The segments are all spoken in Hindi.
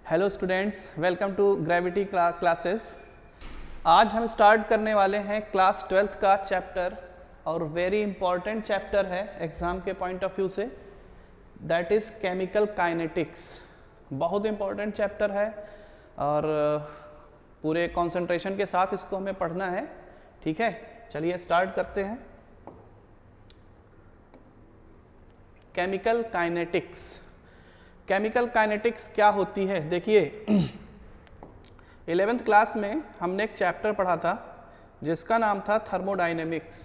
Hello students, welcome to gravity classes. आज हम स्टार्ट करने वाले हैं क्लास 12th का चैप्टर और वेरी इंपॉर्टेंट चैप्टर है एग्ज़ाम के पॉइंट ऑफ व्यू से, दैट इज़ केमिकल काइनेटिक्स। बहुत इंपॉर्टेंट चैप्टर है और पूरे कंसंट्रेशन के साथ इसको हमें पढ़ना है। ठीक है, चलिए स्टार्ट करते हैं। Chemical kinetics. केमिकल काइनेटिक्स क्या होती है? देखिए 11th क्लास में हमने एक चैप्टर पढ़ा था जिसका नाम था थर्मोडायनेमिक्स।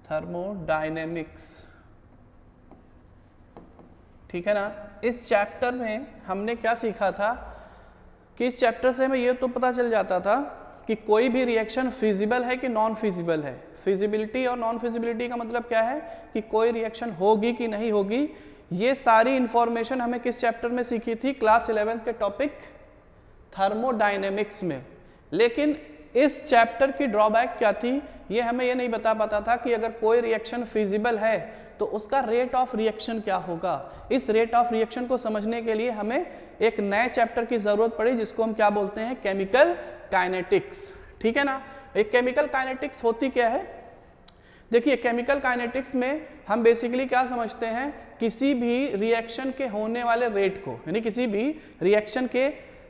थर्मोडायनेमिक्स, ठीक है ना। इस चैप्टर में हमने क्या सीखा था कि इस चैप्टर से हमें ये तो पता चल जाता था कि कोई भी रिएक्शन फिजिबल है कि नॉन फिजिबल है। फिजिबिलिटी और नॉन फिजिबिलिटी का मतलब क्या है कि कोई रिएक्शन होगी कि नहीं होगी। ये सारी इंफॉर्मेशन हमें किस चैप्टर में सीखी थी? क्लास 11th के टॉपिक थर्मोडायनेमिक्स में। लेकिन इस चैप्टर की ड्रॉबैक क्या थी? ये हमें ये नहीं बता पाता था कि अगर कोई रिएक्शन फिजिबल है तो उसका रेट ऑफ रिएक्शन क्या होगा। इस रेट ऑफ रिएक्शन को समझने के लिए हमें एक नए चैप्टर की जरूरत पड़ी जिसको हम क्या बोलते हैं? Chemical kinetics. ठीक है ना। एक केमिकल काइनेटिक्स होती क्या है? देखिए केमिकल काइनेटिक्स में हम बेसिकली क्या समझते हैं? किसी भी रिएक्शन के होने वाले रेट को, यानी किसी भी रिएक्शन के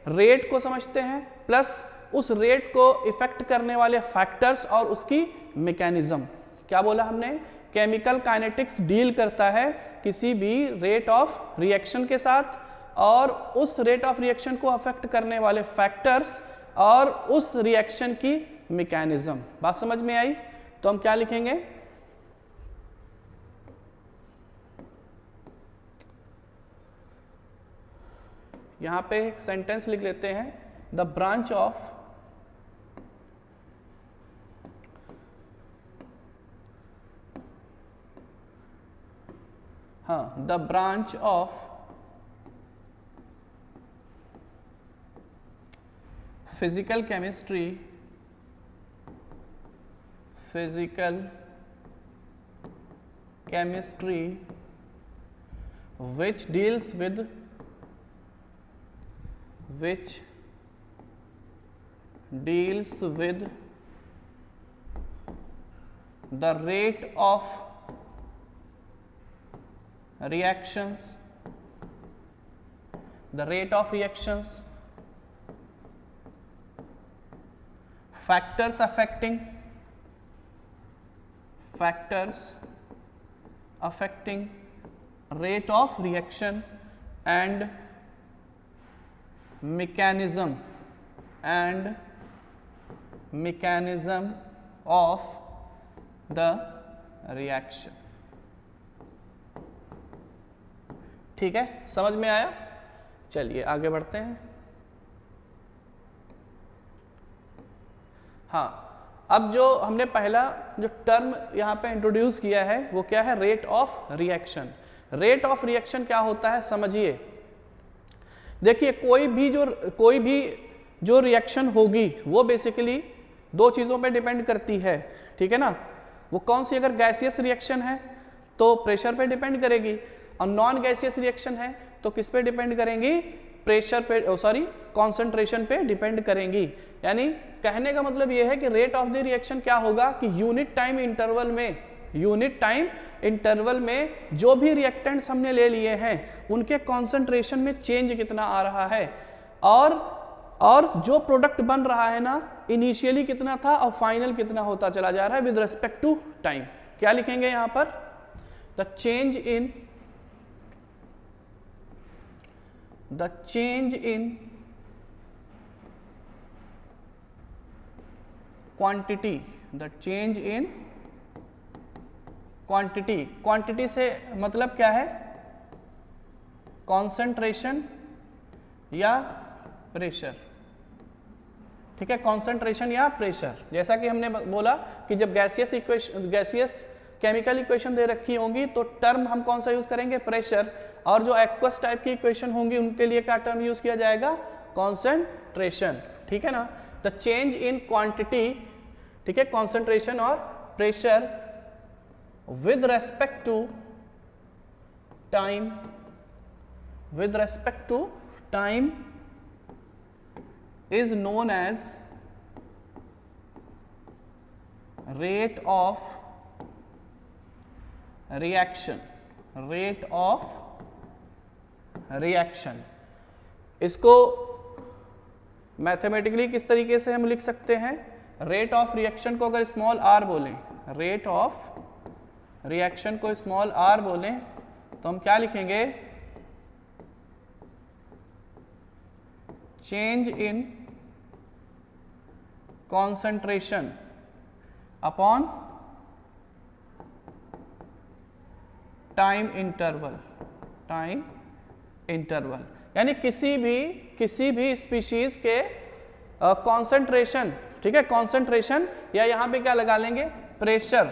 रेट को समझते हैं, प्लस उस रेट को इफेक्ट करने वाले फैक्टर्स और उसकी मैकेनिज्म। क्या बोला हमने? केमिकल काइनेटिक्स डील करता है किसी भी रेट ऑफ रिएक्शन के साथ और उस रेट ऑफ रिएक्शन को अफेक्ट करने वाले फैक्टर्स और उस रिएक्शन की मैकेनिज्म। बात समझ में आई? तो हम क्या लिखेंगे? यहां पे एक सेंटेंस लिख लेते हैं, the branch of the branch of physical chemistry which deals with the rate of reactions, factors affecting rate of reaction and mechanism of the reaction। ठीक है, समझ में आया? चलिए आगे बढ़ते हैं। हाँ, अब जो हमने पहला जो टर्म यहाँ पे इंट्रोड्यूस किया है वो क्या है? Rate of reaction. Rate of reaction क्या होता है समझिए। देखिए कोई भी जो रिएक्शन होगी वो बेसिकली दो चीज़ों पे डिपेंड करती है। ठीक है ना। वो कौन सी? अगर गैसियस रिएक्शन है तो प्रेशर पे डिपेंड करेगी और नॉन गैसियस रिएक्शन है तो किस पे डिपेंड करेंगी? प्रेशर पे, कॉन्सेंट्रेशन पे डिपेंड करेंगी। यानी कहने का मतलब यह है कि रेट ऑफ द रिएक्शन क्या होगा कि यूनिट टाइम इंटरवल में जो भी रिएक्टेंट्स हमने ले लिए हैं उनके कॉन्सेंट्रेशन में चेंज कितना आ रहा है और जो प्रोडक्ट बन रहा है ना, इनिशियली कितना था और फाइनल कितना होता चला जा रहा है विद रिस्पेक्ट टू टाइम। क्या लिखेंगे यहां पर? The change in quantity. Quantity से मतलब क्या है? कॉन्सेंट्रेशन या प्रेशर। ठीक है, कॉन्सेंट्रेशन या प्रेशर। जैसा कि हमने बोला कि जब गैसियस केमिकल इक्वेशन दे रखी होंगी तो टर्म हम कौन सा यूज करेंगे? प्रेशर। और जो एक्वस टाइप की इक्वेशन होंगी उनके लिए क्या टर्म यूज किया जाएगा? कॉन्सेंट्रेशन। ठीक है ना। द चेंज इन क्वांटिटी, ठीक है, कॉन्सेंट्रेशन और pressure with respect to time, is known as rate of reaction. इसको मैथमेटिकली किस तरीके से हम लिख सकते हैं? रेट ऑफ रिएक्शन को अगर स्मॉल आर बोलें, रेट ऑफ रिएक्शन को स्मॉल आर बोलें तो हम क्या लिखेंगे? Change in concentration upon time interval, यानी किसी भी स्पीशीज के कॉन्सेंट्रेशन, ठीक है, कॉन्सेंट्रेशन या यहां पे क्या लगा लेंगे? प्रेशर,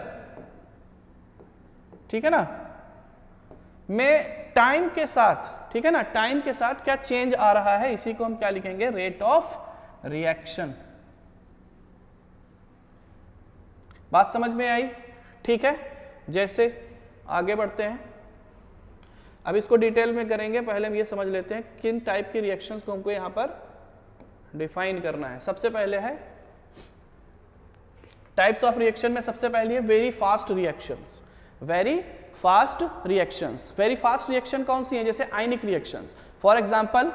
ठीक है ना, में टाइम के साथ, ठीक है ना, टाइम के साथ क्या चेंज आ रहा है, इसी को हम क्या लिखेंगे? Rate of reaction. बात समझ में आई? ठीक है, जैसे आगे बढ़ते हैं, अब इसको डिटेल में करेंगे, पहले हम ये समझ लेते हैं किन टाइप की रिएक्शंस को हमको यहां पर डिफाइन करना है। सबसे पहले है टाइप्स ऑफ रिएक्शन में सबसे पहली है very fast reactions. Very fast reaction कौन सी है? जैसे आयनिक रिएक्शंस। फॉर एग्जांपल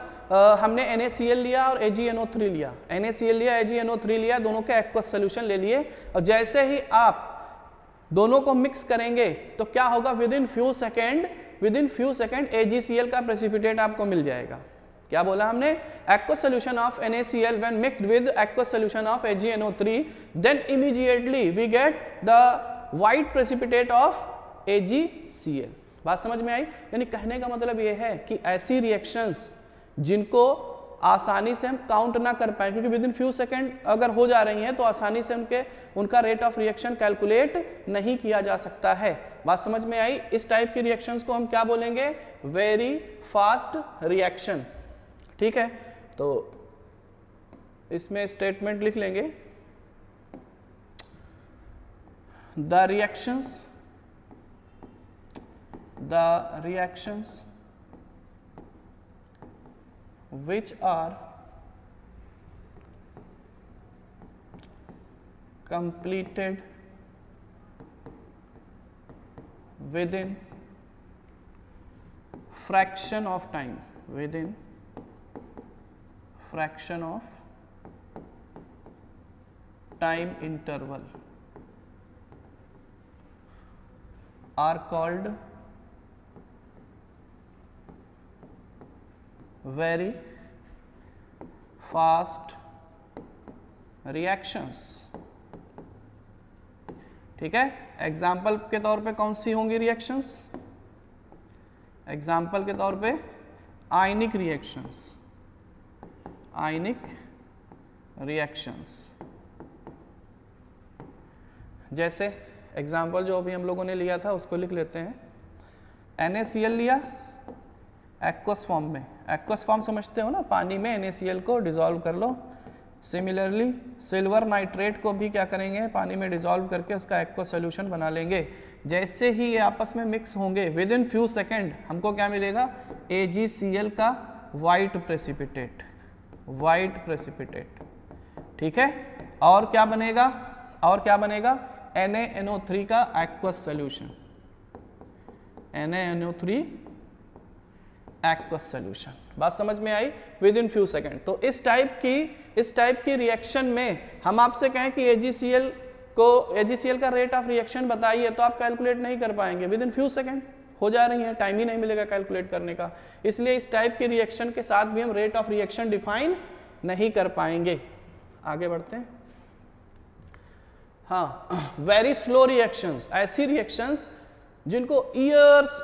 हमने NaCl लिया और AgNO3 लिया, NaCl लिया, AgNO3 लिया, दोनों का एक्वस सोल्यूशन ले लिए, और जैसे ही आप दोनों को मिक्स करेंगे तो क्या होगा? With in few second AgCl का प्रेसिपिटेट आपको मिल जाएगा। क्या बोला हमने? aqueous solution of NaCl when mixed with aqueous solution of AgNO3, then immediately we get the white precipitate of AgCl। बात समझ में आई? यानी कहने का मतलब ये है कि ऐसी रिएक्शंस जिनको आसानी से हम काउंट ना कर पाए, क्योंकि विद इन फ्यू सेकेंड अगर हो जा रही हैं तो आसानी से उनका रेट ऑफ रिएक्शन कैलकुलेट नहीं किया जा सकता है। बात समझ में आई? इस टाइप की रिएक्शंस को हम क्या बोलेंगे? Very fast reaction. ठीक है, तो इसमें स्टेटमेंट लिख लेंगे, the reactions which are completed within fraction of time, interval are called very fast reactions। ठीक है, एग्जाम्पल के तौर पे कौन सी होंगी रिएक्शंस? एग्जाम्पल के तौर पे आयनिक रिएक्शंस। जैसे एग्जाम्पल जो अभी हम लोगों ने लिया था उसको लिख लेते हैं। NaCl लिया एक्वस फॉर्म में, एक्वस फॉर्म समझते हो ना, पानी में NaCl को डिसॉल्व कर लो। सिमिलरली सिल्वर नाइट्रेट को भी क्या करेंगे? पानी में डिसॉल्व करके उसका एक्वस सोल्यूशन बना लेंगे। जैसे ही ये आपस में मिक्स होंगे विद इन फ्यू सेकेंड हमको क्या मिलेगा? AgCl का वाइट प्रेसिपिटेट। ठीक है, और क्या बनेगा? NaNO3 का aqueous solution, NaNO3 aqueous solution. बात समझ में आई? Within few second. तो इस टाइप की रिएक्शन में हम आपसे कहें कि AgCl का रेट ऑफ रिएक्शन बताइए, तो आप कैलकुलेट नहीं कर पाएंगे, विद इन फ्यू सेकेंड हो जा रही है, टाइम ही नहीं मिलेगा कैलकुलेट करने का। इसलिए इस टाइप की रिएक्शन के साथ भी हम रेट ऑफ रिएक्शन डिफाइन नहीं कर पाएंगे। आगे बढ़ते हैं। हाँ, वेरी स्लो रिएक्शंस, ऐसी रिएक्शंस जिनको ईयर्स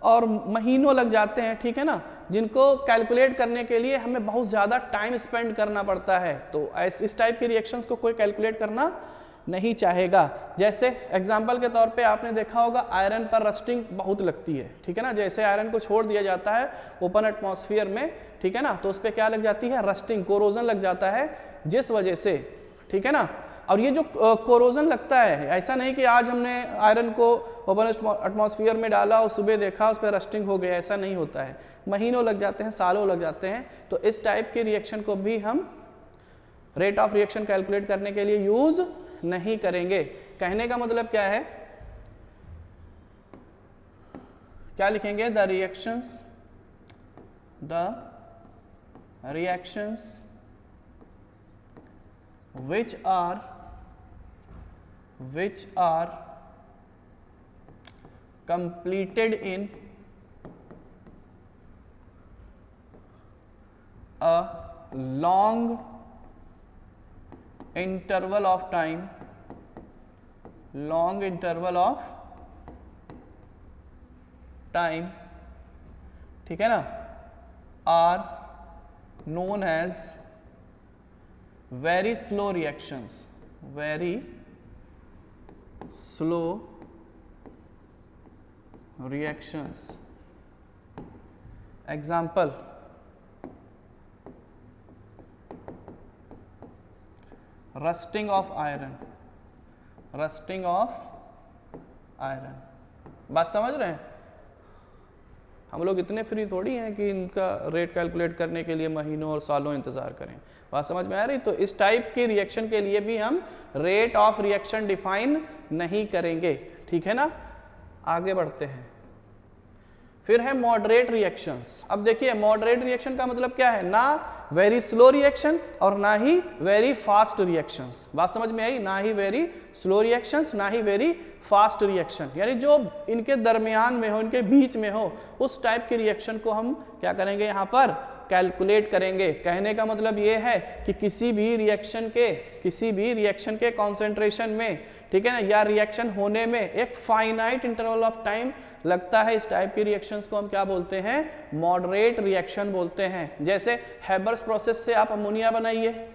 और महीनों लग जाते हैं, ठीक है ना, जिनको कैलकुलेट करने के लिए हमें बहुत ज़्यादा टाइम स्पेंड करना पड़ता है, तो इस टाइप की रिएक्शंस को कोई कैलकुलेट करना नहीं चाहेगा। जैसे एग्जांपल के तौर पे आपने देखा होगा आयरन पर रस्टिंग बहुत लगती है, ठीक है ना, जैसे आयरन को छोड़ दिया जाता है ओपन एटमॉस्फेयर में, ठीक है ना, तो उस पर क्या लग जाती है? रस्टिंग, कोरोजन लग जाता है, जिस वजह से, ठीक है ना, और ये जो कोरोजन लगता है, ऐसा नहीं कि आज हमने आयरन को ओपन एटमॉस्फेयर में डाला और सुबह देखा उस पर रस्टिंग हो गया, ऐसा नहीं होता है, महीनों लग जाते हैं, सालों लग जाते हैं। तो इस टाइप के रिएक्शन को भी हम रेट ऑफ रिएक्शन कैलकुलेट करने के लिए यूज नहीं करेंगे। कहने का मतलब क्या है, क्या लिखेंगे, the reactions which are completed in a long interval of time, ठीक है ना, are known as very slow reactions, Example, rusting of iron, बात समझ रहे हैं? हम लोग इतने फ्री थोड़ी हैं कि इनका रेट कैलकुलेट करने के लिए महीनों और सालों इंतजार करें। बात समझ में आ रही? तो इस टाइप की रिएक्शन के लिए भी हम रेट ऑफ रिएक्शन डिफाइन नहीं करेंगे, ठीक है ना। आगे बढ़ते हैं, फिर है मॉडरेट रिएक्शंस। अब देखिए मॉडरेट रिएक्शन का मतलब क्या है, ना वेरी स्लो रिएक्शन और ना ही वेरी फास्ट रिएक्शंस। बात समझ में आई? ना ही वेरी स्लो रिएक्शंस, ना ही वेरी फास्ट रिएक्शन, यानी जो इनके दरमियान में हो, इनके बीच में हो, उस टाइप की रिएक्शन को हम क्या करेंगे, यहाँ पर कैलकुलेट करेंगे। कहने का मतलब ये है कि किसी भी रिएक्शन के कॉन्सेंट्रेशन में, ठीक है ना, या रिएक्शन होने में एक फाइनाइट इंटरवल ऑफ टाइम लगता है। इस टाइप की रिएक्शंस को हम क्या बोलते हैं, मॉडरेट रिएक्शन बोलते हैं। जैसे हैबर्स प्रोसेस से आप अमोनिया बनाइए,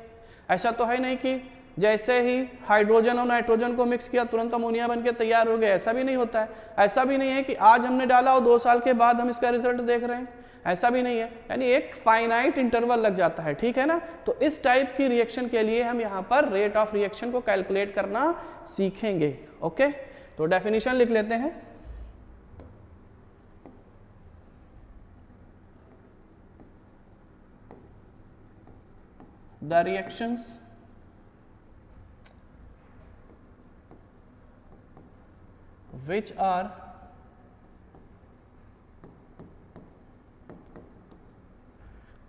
ऐसा तो है नहीं कि जैसे ही हाइड्रोजन और नाइट्रोजन को मिक्स किया तुरंत अमोनिया बनके तैयार हो गया, ऐसा भी नहीं होता है। ऐसा भी नहीं है कि आज हमने डाला और 2 साल के बाद हम इसका रिजल्ट देख रहे हैं, ऐसा भी नहीं है, यानी एक फाइनाइट इंटरवल लग जाता है, ठीक है ना। तो इस टाइप की रिएक्शन के लिए हम यहाँ पर रेट ऑफ रिएक्शन को कैलकुलेट करना सीखेंगे। ओके, तो डेफिनेशन लिख लेते हैं। The reactions which are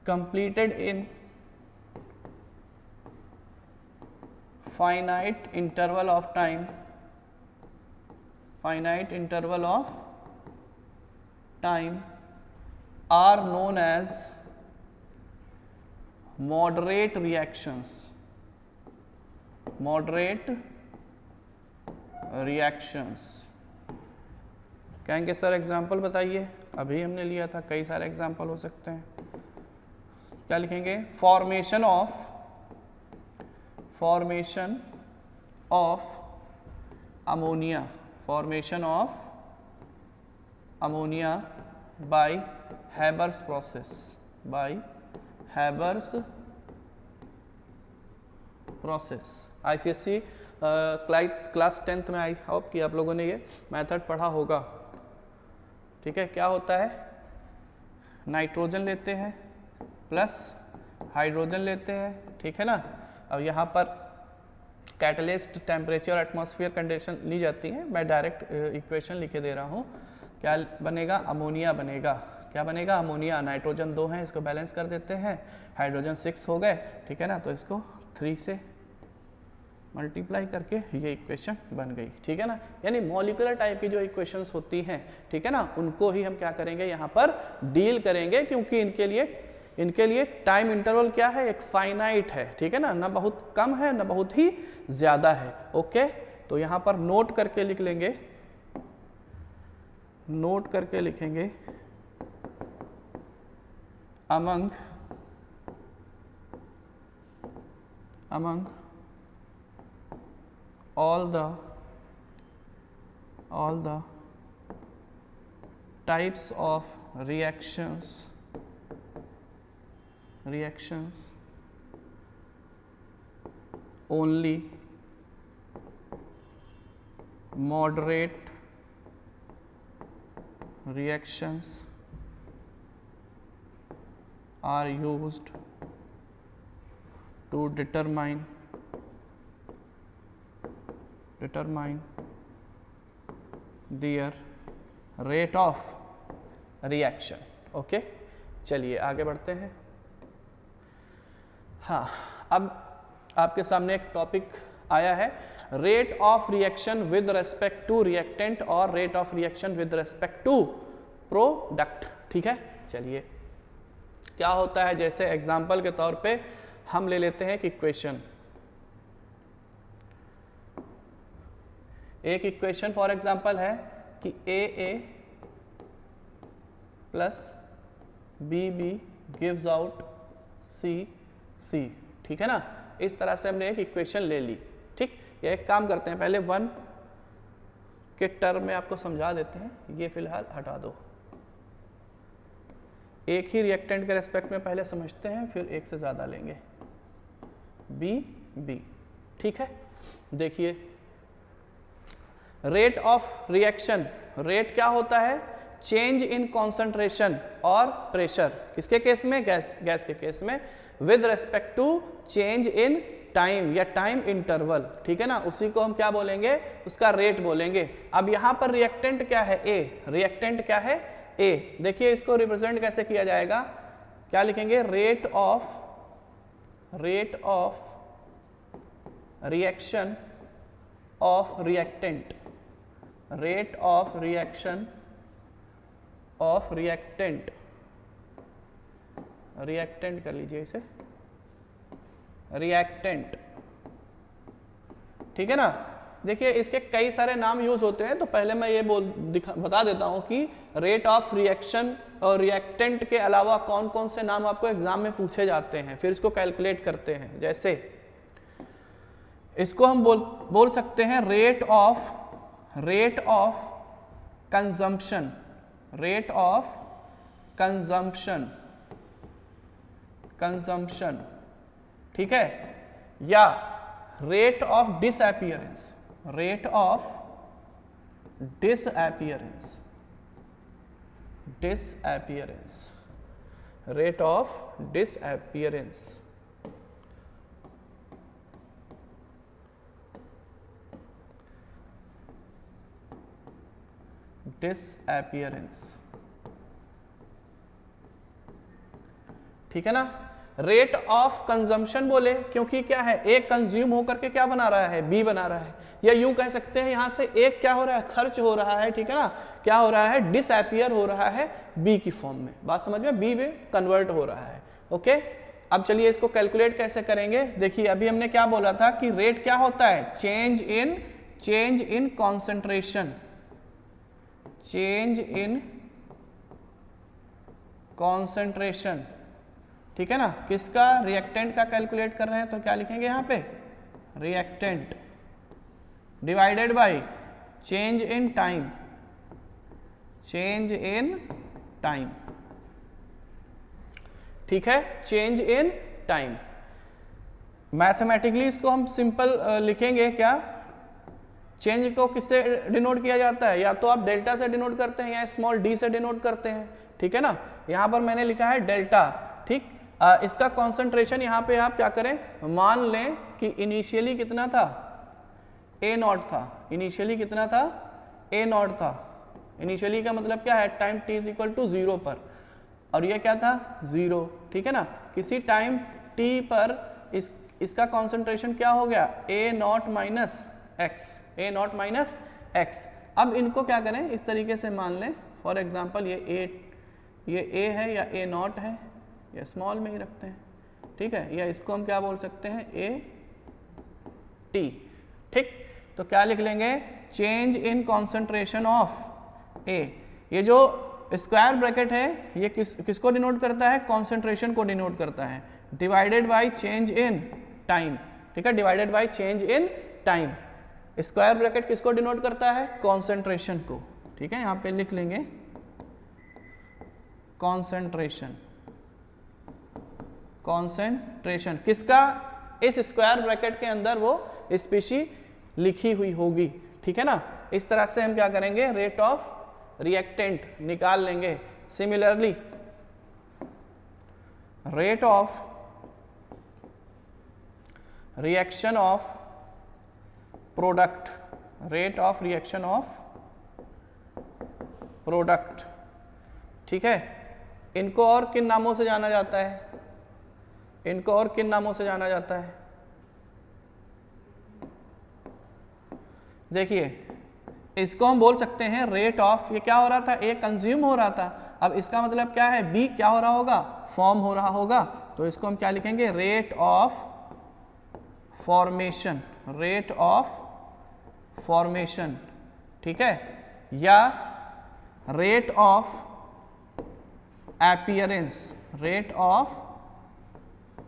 completed in finite interval of time, are known as moderate reactions, कहेंगे सर एग्जाम्पल बताइए, अभी हमने लिया था, कई सारे एग्जाम्पल हो सकते हैं। क्या लिखेंगे, formation of ammonia bye Haber's process. ICSE class 10th में आई होप कि आप लोगों ने ये मेथड पढ़ा होगा, ठीक है। क्या होता है, नाइट्रोजन लेते हैं प्लस हाइड्रोजन लेते हैं, ठीक है ना। अब यहाँ पर कैटलिस्ट, टेम्परेचर, एटमॉस्फेयर कंडीशन ली जाती है। मैं डायरेक्ट इक्वेशन लिखे दे रहा हूँ। क्या बनेगा, अमोनिया बनेगा। क्या बनेगा, अमोनिया। नाइट्रोजन 2 हैं, इसको बैलेंस कर देते हैं, हाइड्रोजन 6 हो गए, ठीक है ना। तो इसको 3 से मल्टीप्लाई करके ये इक्वेशन बन गई, ठीक है ना। यानी मॉलिक्यूलर टाइप की जो इक्वेशंस होती हैं, ठीक है ना, उनको ही हम क्या करेंगे, यहाँ पर डील करेंगे, क्योंकि इनके लिए टाइम इंटरवल क्या है, एक फाइनाइट है, ठीक है ना, ना बहुत कम है ना बहुत ही ज्यादा है। ओके, तो यहाँ पर नोट करके लिखेंगे among all the types of reactions only moderate reactions are used to determine their rate of reaction. Okay, चलिए आगे बढ़ते हैं। हाँ, अब आपके सामने एक टॉपिक आया है, rate of reaction with respect to reactant और rate of reaction with respect to product. ठीक है, चलिए क्या होता है, जैसे एग्जांपल के तौर पे हम ले लेते हैं कि इक्वेशन, एक इक्वेशन फॉर एग्जांपल है कि AA plus BB gives out CC। ठीक है ना, इस तरह से हमने एक इक्वेशन ले ली। ठीक, ये एक काम करते हैं, पहले 1 के टर्म में आपको समझा देते हैं, ये फिलहाल हटा दो। एक ही रिएक्टेंट के रेस्पेक्ट में पहले समझते हैं, फिर एक से ज्यादा लेंगे। B। ठीक है, देखिए रेट ऑफ रिएक्शन, रेट क्या होता है, चेंज इन कॉन्सेंट्रेशन और प्रेशर, किसके केस में, गैस के केस में, with respect to change in time या टाइम इंटरवल। ठीक है ना, उसी को हम क्या बोलेंगे, उसका रेट बोलेंगे। अब यहां पर रिएक्टेंट क्या है, A, रिएक्टेंट क्या है, A। देखिए इसको रिप्रेजेंट कैसे किया जाएगा, क्या लिखेंगे, rate of reaction of reactant, rate of reaction of reactant, reactant कर लीजिए इसे, रिएक्टेंट। ठीक है ना, देखिए इसके कई सारे नाम यूज होते हैं, तो पहले मैं ये बता देता हूं कि रेट ऑफ रिएक्शन और रिएक्टेंट के अलावा कौन कौन से नाम आपको एग्जाम में पूछे जाते हैं, फिर इसको कैलकुलेट करते हैं। जैसे इसको हम बोल सकते हैं rate of consumption, rate of consumption. ठीक है, या rate of disappearance, rate of disappearance, rate of disappearance. ठीक है ना, रेट ऑफ कंजम्पशन बोले क्योंकि क्या है, एक कंज्यूम होकर के क्या बना रहा है, बी बना रहा है, या यूं कह सकते हैं यहां से एक क्या हो रहा है, खर्च हो रहा है। ठीक है ना, क्या हो रहा है, डिसअपीयर हो रहा है बी की फॉर्म में, बात समझ में, बी में कन्वर्ट हो रहा है। ओके, अब चलिए इसको कैलकुलेट कैसे करेंगे। देखिए अभी हमने क्या बोला था कि रेट क्या होता है, change in concentration, change in concentration. ठीक है ना, किसका, रिएक्टेंट का कैलकुलेट कर रहे हैं, तो क्या लिखेंगे यहां पे, reactant divided by change in time, change in time. ठीक है, चेंज इन टाइम। मैथमेटिकली इसको हम सिंपल लिखेंगे, क्या, चेंज को किससे डिनोट किया जाता है, या तो आप डेल्टा से डिनोट करते हैं या स्मॉल डी से डिनोट करते हैं। ठीक है ना, यहां पर मैंने लिखा है डेल्टा। ठीक, इसका कॉन्सेंट्रेशन यहाँ पे आप क्या करें, मान लें कि इनिशियली कितना था, A0 था, इनिशियली कितना था, A0 था। इनिशियली का मतलब क्या है, time t is equal to 0 पर, और ये क्या था, 0। ठीक है ना, किसी टाइम t पर इसका कॉन्सेंट्रेशन क्या हो गया, A0 माइनस x। अब इनको क्या करें, इस तरीके से मान लें, फॉर एग्जाम्पल ये A है या A0 है, या स्मॉल में ही रखते हैं। ठीक है, या इसको हम क्या बोल सकते हैं, AT। ठीक, तो क्या लिख लेंगे, change in concentration of A। ये जो स्क्वायर ब्रैकेट है ये किसको डिनोट करता है, कॉन्सेंट्रेशन को डिनोट करता है, divided by change in time. ठीक है, divided by change in time. Square bracket किसको डिनोट करता है, कॉन्सेंट्रेशन को। ठीक है, यहां पे लिख लेंगे कॉन्सेंट्रेशन किसका, इस स्क्वायर ब्रैकेट के अंदर वो स्पीशी लिखी हुई होगी। ठीक है ना, इस तरह से हम क्या करेंगे, रेट ऑफ रिएक्टेंट निकाल लेंगे। Similarly rate of reaction of product, rate of reaction of product, ठीक है। इनको और किन नामों से जाना जाता है, इनको और किन नामों से जाना जाता है? देखिए इसको हम बोल सकते हैं रेट ऑफ, ये क्या हो रहा था, ए कंज्यूम हो रहा था, अब इसका मतलब क्या है, बी क्या हो रहा होगा, फॉर्म हो रहा होगा, तो इसको हम क्या लिखेंगे, rate of formation, rate of formation, ठीक है, या rate of appearance, rate of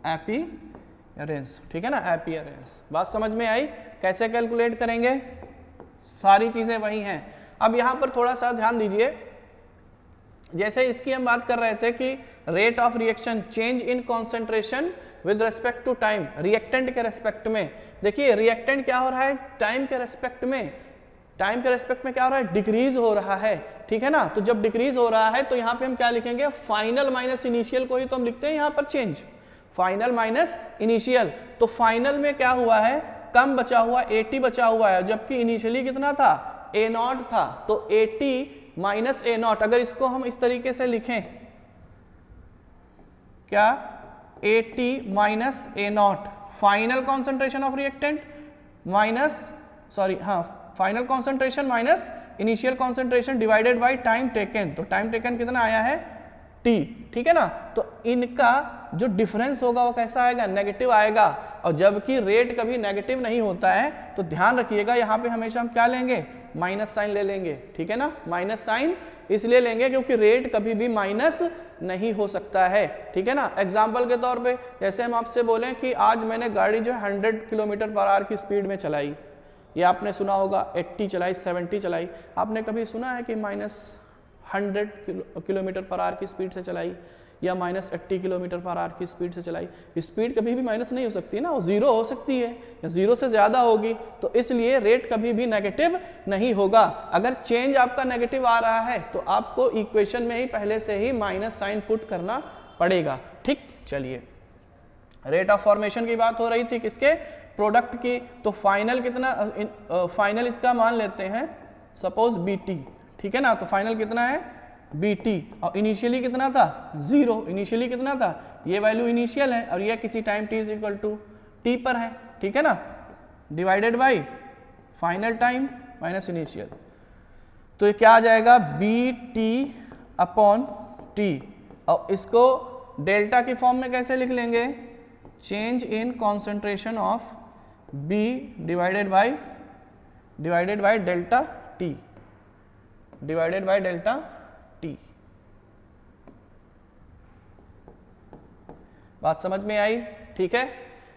appearance, ठीक है ना, अपीयरेंस। बात समझ में आई? कैसे कैलकुलेट करेंगे, सारी चीजें वही हैं। अब यहां पर थोड़ा सा ध्यान दीजिए, जैसे इसकी हम बात कर रहे थे कि rate of reaction change in concentration with respect to time, reactant के रेस्पेक्ट में। देखिए रिएक्टेंट क्या हो रहा है, टाइम के रेस्पेक्ट में, टाइम के रेस्पेक्ट में क्या हो रहा है, डिक्रीज हो रहा है, ठीक है ना। तो जब डिक्रीज हो रहा है तो यहाँ पे हम क्या लिखेंगे, फाइनल माइनस इनिशियल को ही तो हम लिखते हैं यहाँ पर चेंज, फाइनल माइनस इनिशियल। तो फाइनल में क्या हुआ है, कम बचा हुआ 80 बचा हुआ है, जबकि इनिशियली कितना था, A0 था, तो 80 माइनस A0, अगर इसको हम इस तरीके से लिखें, क्या 80 minus A0 final concentration of reactant minus, sorry हाँ, final concentration minus initial concentration divided by time taken, तो टाइम टेकन कितना आया है, T, ठीक है ना। तो इनका जो डिफरेंस होगा वो कैसा आएगा, नेगेटिव आएगा, और जबकि रेट कभी नेगेटिव नहीं होता है, तो ध्यान रखिएगा यहाँ पे हमेशा हम क्या लेंगे, माइनस साइन ले लेंगे, ठीक है ना। माइनस साइन इसलिए लेंगे क्योंकि रेट कभी भी माइनस नहीं हो सकता है, ठीक है ना। एग्जाम्पल के तौर पे जैसे हम आपसे बोलें कि आज मैंने गाड़ी जो है 100 किलोमीटर पर आवर की स्पीड में चलाई, ये आपने सुना होगा, 80 चलाई, 70 चलाई, आपने कभी सुना है कि -100 किलोमीटर पर आवर की स्पीड से चलाई या -80 किलोमीटर पर आवर की स्पीड से चलाई? स्पीड कभी भी माइनस नहीं हो सकती ना, वो जीरो हो सकती है या जीरो से ज़्यादा होगी, तो इसलिए रेट कभी भी नेगेटिव नहीं होगा। अगर चेंज आपका नेगेटिव आ रहा है तो आपको इक्वेशन में ही पहले से ही माइनस साइन पुट करना पड़ेगा, ठीक। चलिए, रेट ऑफ फॉर्मेशन की बात हो रही थी, किसके, प्रोडक्ट की। तो फाइनल कितना, फाइनल इसका मान लेते हैं सपोज BT, ठीक है ना। तो फाइनल कितना है, BT, और इनिशियली कितना था, 0, इनिशियली कितना था, ये वैल्यू इनिशियल है और ये किसी टाइम t = t पर है, ठीक है ना, divided bye final time minus initial. तो ये क्या आ जाएगा, BT/T, और इसको डेल्टा की फॉर्म में कैसे लिख लेंगे, change in concentration of B divided by delta T, divided by delta T। बात समझ में आई, ठीक है,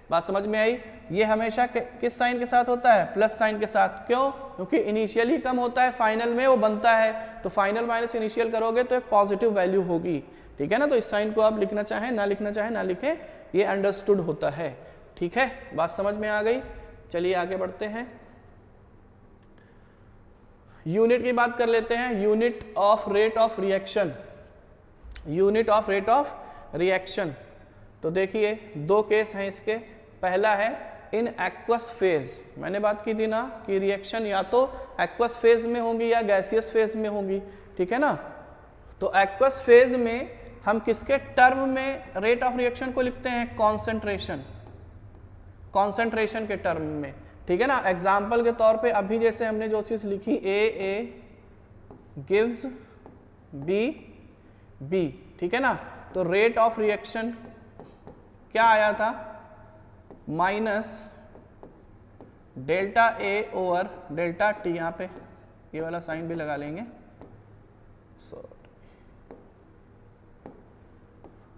बात समझ में आई। ये हमेशा किस साइन के साथ होता है, प्लस साइन के साथ, क्यों, क्योंकि इनिशियली कम होता है, फाइनल में वो बनता है, तो फाइनल माइनस इनिशियल करोगे तो एक पॉजिटिव वैल्यू होगी, ठीक है ना। तो इस साइन को आप लिखना चाहें ना लिखना चाहें ना लिखें, ये अंडरस्टूड होता है, ठीक है, बात समझ में आ गई। चलिए आगे बढ़ते हैं, यूनिट की बात कर लेते हैं, unit of rate of reaction, unit of rate of reaction. तो देखिए दो केस हैं इसके, पहला है इन एक्वस फेज, मैंने बात की थी ना कि रिएक्शन या तो एक्वस फेज में होगी या गैसियस फेज में होगी, ठीक है ना। तो एक्वस फेज में हम किसके टर्म में रेट ऑफ रिएक्शन को लिखते हैं, कॉन्सेंट्रेशन, कॉन्सेंट्रेशन के टर्म में, ठीक है ना। एग्जाम्पल के तौर पे अभी जैसे हमने जो चीज लिखी A गिव्स B, ठीक है ना। तो रेट ऑफ रिएक्शन क्या आया था, minus delta A over delta T, यहाँ पे ये वाला साइन भी लगा लेंगे, सॉरी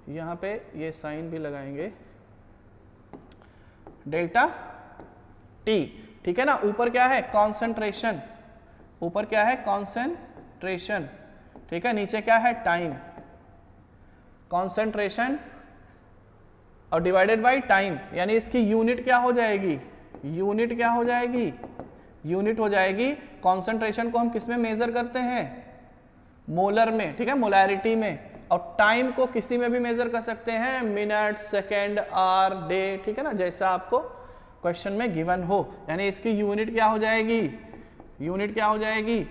यहाँ पे ये साइन भी लगाएंगे, डेल्टा T, ठीक है ना। ऊपर क्या है, कॉन्सेंट्रेशन, ऊपर क्या है, कॉन्सेंट्रेशन, ठीक है, नीचे क्या है, टाइम, कॉन्सेंट्रेशन और डिवाइडेड बाय टाइम, यानी इसकी यूनिट क्या हो जाएगी, यूनिट क्या हो जाएगी, यूनिट हो जाएगी। कॉन्सेंट्रेशन को हम किस में मेजर करते हैं, मोलर में, ठीक है, मोलैरिटी में। और टाइम को किसी में भी मेजर कर सकते हैं, मिनट, सेकेंड, आवर, डे, ठीक है ना, जैसा आपको क्वेश्चन में गिवन हो। यानी इसकी यूनिट क्या हो जाएगी, यूनिट क्या हो जाएगी,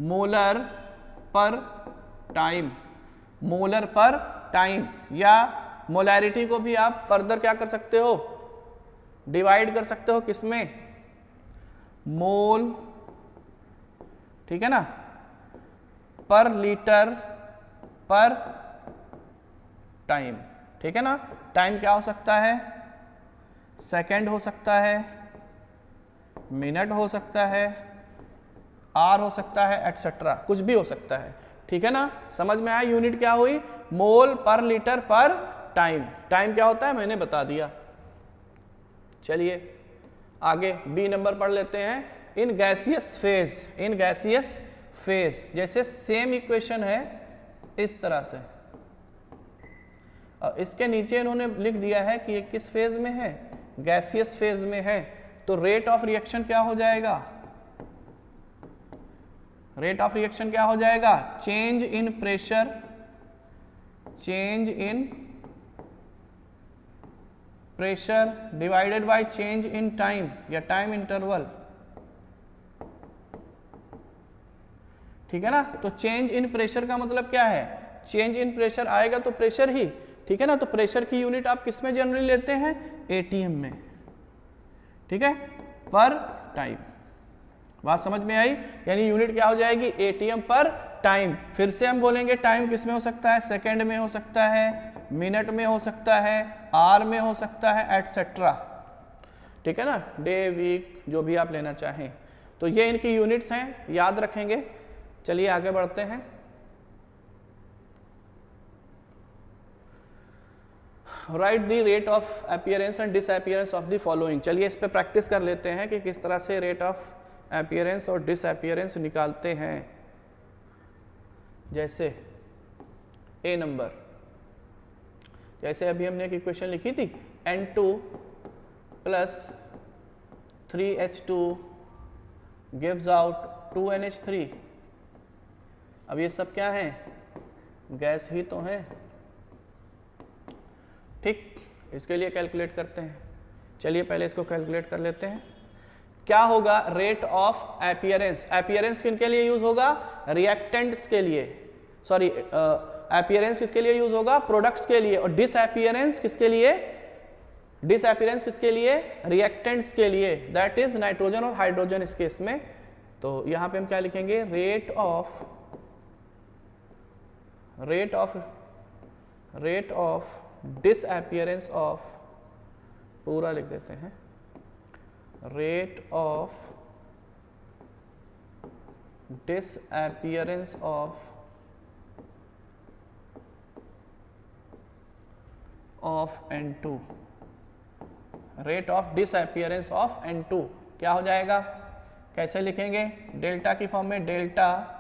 मोलर पर टाइम, मोलर पर टाइम। या मोलैरिटी को भी आप फर्दर क्या कर सकते हो, डिवाइड कर सकते हो किसमें, मोल, ठीक है ना, पर लीटर पर टाइम, ठीक है ना। टाइम क्या हो सकता है, सेकंड हो सकता है, मिनट हो सकता है, आर हो सकता है, एटसेट्रा, कुछ भी हो सकता है, ठीक है ना। समझ में आया, यूनिट क्या हुई, मोल पर लीटर पर टाइम। टाइम क्या होता है मैंने बता दिया। चलिए आगे बी नंबर पढ़ लेते हैं। In gaseous phase, in gaseous phase, जैसे सेम इक्वेशन है इस तरह से, और इसके नीचे इन्होंने लिख दिया है कि ये किस फेज में है, गैसियस फेज में है। तो रेट ऑफ रिएक्शन क्या हो जाएगा, रेट ऑफ रिएक्शन क्या हो जाएगा, change in pressure, change in pressure divided by change in time या टाइम इंटरवल, ठीक है ना। तो चेंज इन प्रेशर का मतलब क्या है, चेंज इन प्रेशर आएगा तो प्रेशर ही, ठीक है ना। तो प्रेशर की यूनिट आप किस में जनरली लेते हैं, एटीएम में, ठीक है, पर टाइम। बात समझ में आई, यानी यूनिट क्या हो जाएगी, एटीएम पर टाइम। फिर से हम बोलेंगे टाइम किस में हो सकता है, सेकंड में हो सकता है, मिनट में हो सकता है, आवर में हो सकता है, एटसेट्रा, ठीक है ना, डे, वीक, जो भी आप लेना चाहें। तो ये इनकी यूनिट्स हैं, याद रखेंगे। चलिए आगे बढ़ते हैं। Right the rate of appearance and disappearance of the following. चलिए इस पे प्रैक्टिस कर लेते हैं कि किस तरह से रेट ऑफ अपीयरेंस और डिसअपीयरेंस निकालते हैं। जैसे ए नंबर, जैसे अभी हमने एक इक्वेशन लिखी थी, N2 plus 3H2 gives out 2NH3। अब ये सब क्या है, गैस ही तो है, ठीक। इसके लिए कैलकुलेट करते हैं। चलिए पहले इसको कैलकुलेट कर लेते हैं। क्या होगा, रेट ऑफ अपीयरेंस। अपीयरेंस किन के लिए यूज होगा, रिएक्टेंट्स के लिए, सॉरी अपीयरेंस किसके लिए यूज होगा, प्रोडक्ट्स के लिए। और डिसअपीयरेंस किसके लिए, डिसअपीयरेंस किसके लिए, रिएक्टेंट्स के लिए, दैट इज नाइट्रोजन और हाइड्रोजन इस केस में। तो यहां पे हम क्या लिखेंगे, रेट ऑफ डिसअपीयरेंस ऑफ, पूरा लिख देते हैं, rate of disappearance of N2, rate of disappearance of N2 क्या हो जाएगा, कैसे लिखेंगे, डेल्टा की फॉर्म में, delta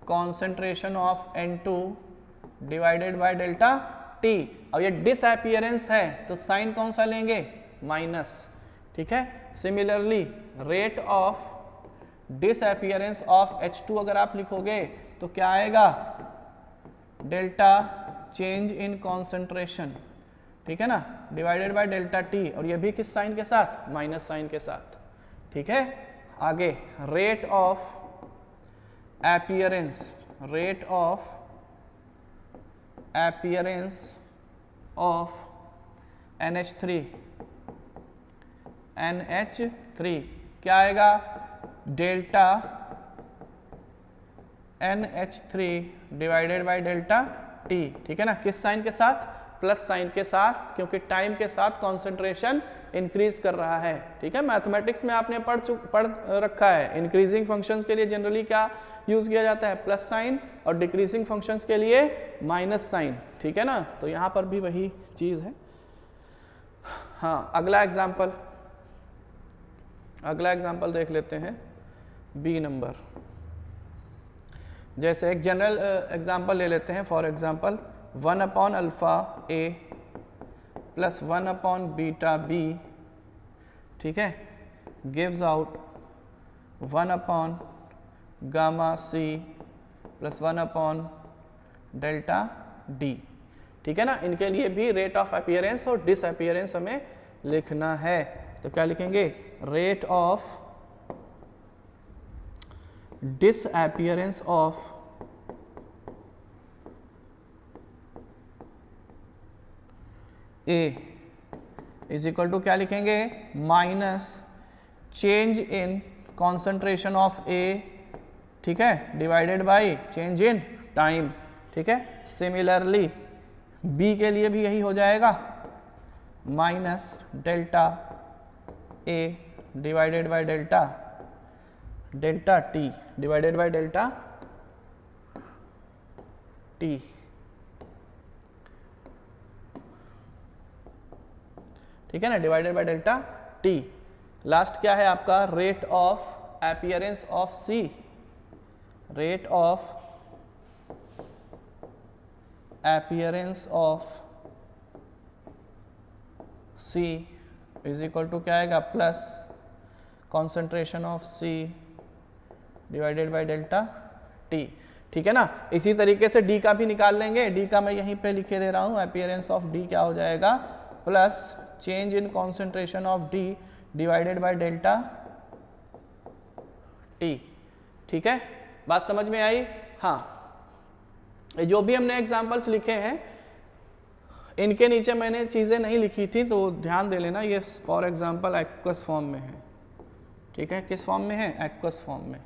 concentration of N2 divided by delta T। अब ये डिसअपीयरेंस है तो साइन कौन सा लेंगे, माइनस, ठीक है। Similarly rate of disappearance of H2 अगर आप लिखोगे तो क्या आएगा, डेल्टा चेंज इन कॉन्सेंट्रेशन, ठीक है ना, डिवाइडेड बाय डेल्टा T। और ये भी किस साइन के साथ, माइनस साइन के साथ, ठीक है। आगे rate of appearance, rate of appearance of NH3 क्या आएगा, delta NH3 divided by delta T, ठीक है ना, किस साइन के साथ, प्लस साइन के साथ, क्योंकि टाइम के साथ कॉन्सेंट्रेशन इंक्रीज कर रहा है, ठीक है। मैथमेटिक्स में आपने पढ़ रखा है, इंक्रीजिंग फंक्शंस के लिए जनरली क्या यूज किया जाता है, प्लस साइन, और डिक्रीजिंग फंक्शंस के लिए माइनस साइन, ठीक है ना। तो यहाँ पर भी वही चीज है। हाँ, अगला एग्जाम्पल देख लेते हैं, बी नंबर। जैसे एक जनरल एग्जाम्पल ले लेते हैं, for example 1 alpha A plus 1 beta B, ठीक है, gives out 1 upon gamma C plus 1 upon delta D. ठीक है ना, इनके लिए भी रेट ऑफ अपीयरेंस और डिसअपीयरेंस हमें लिखना है। तो क्या लिखेंगे, rate of disappearance of A is equal to क्या लिखेंगे, minus change in concentration of A, ठीक है, divided by change in time. ठीक है, सिमिलरली बी के लिए भी यही हो जाएगा, minus delta A divided by delta T divided by delta T. ठीक है ना, divided by delta T. Last क्या है आपका, rate of appearance of C, rate of appearance of C is equal to क्या आएगा, plus concentration of C divided by delta T. ठीक है ना, इसी तरीके से डी का भी निकाल लेंगे। डी का मैं यहीं पे लिखे दे रहा हूं, अपीयरेंस ऑफ डी क्या हो जाएगा, plus change in concentration of D divided by delta T. ठीक है, बात समझ में आई। हाँ, जो भी हमने एग्जांपल्स लिखे हैं इनके नीचे मैंने चीजें नहीं लिखी थी, तो ध्यान दे लेना, ये फॉर एग्जांपल एक्वस फॉर्म में है। ठीक है, किस फॉर्म में है, एक्वस फॉर्म में।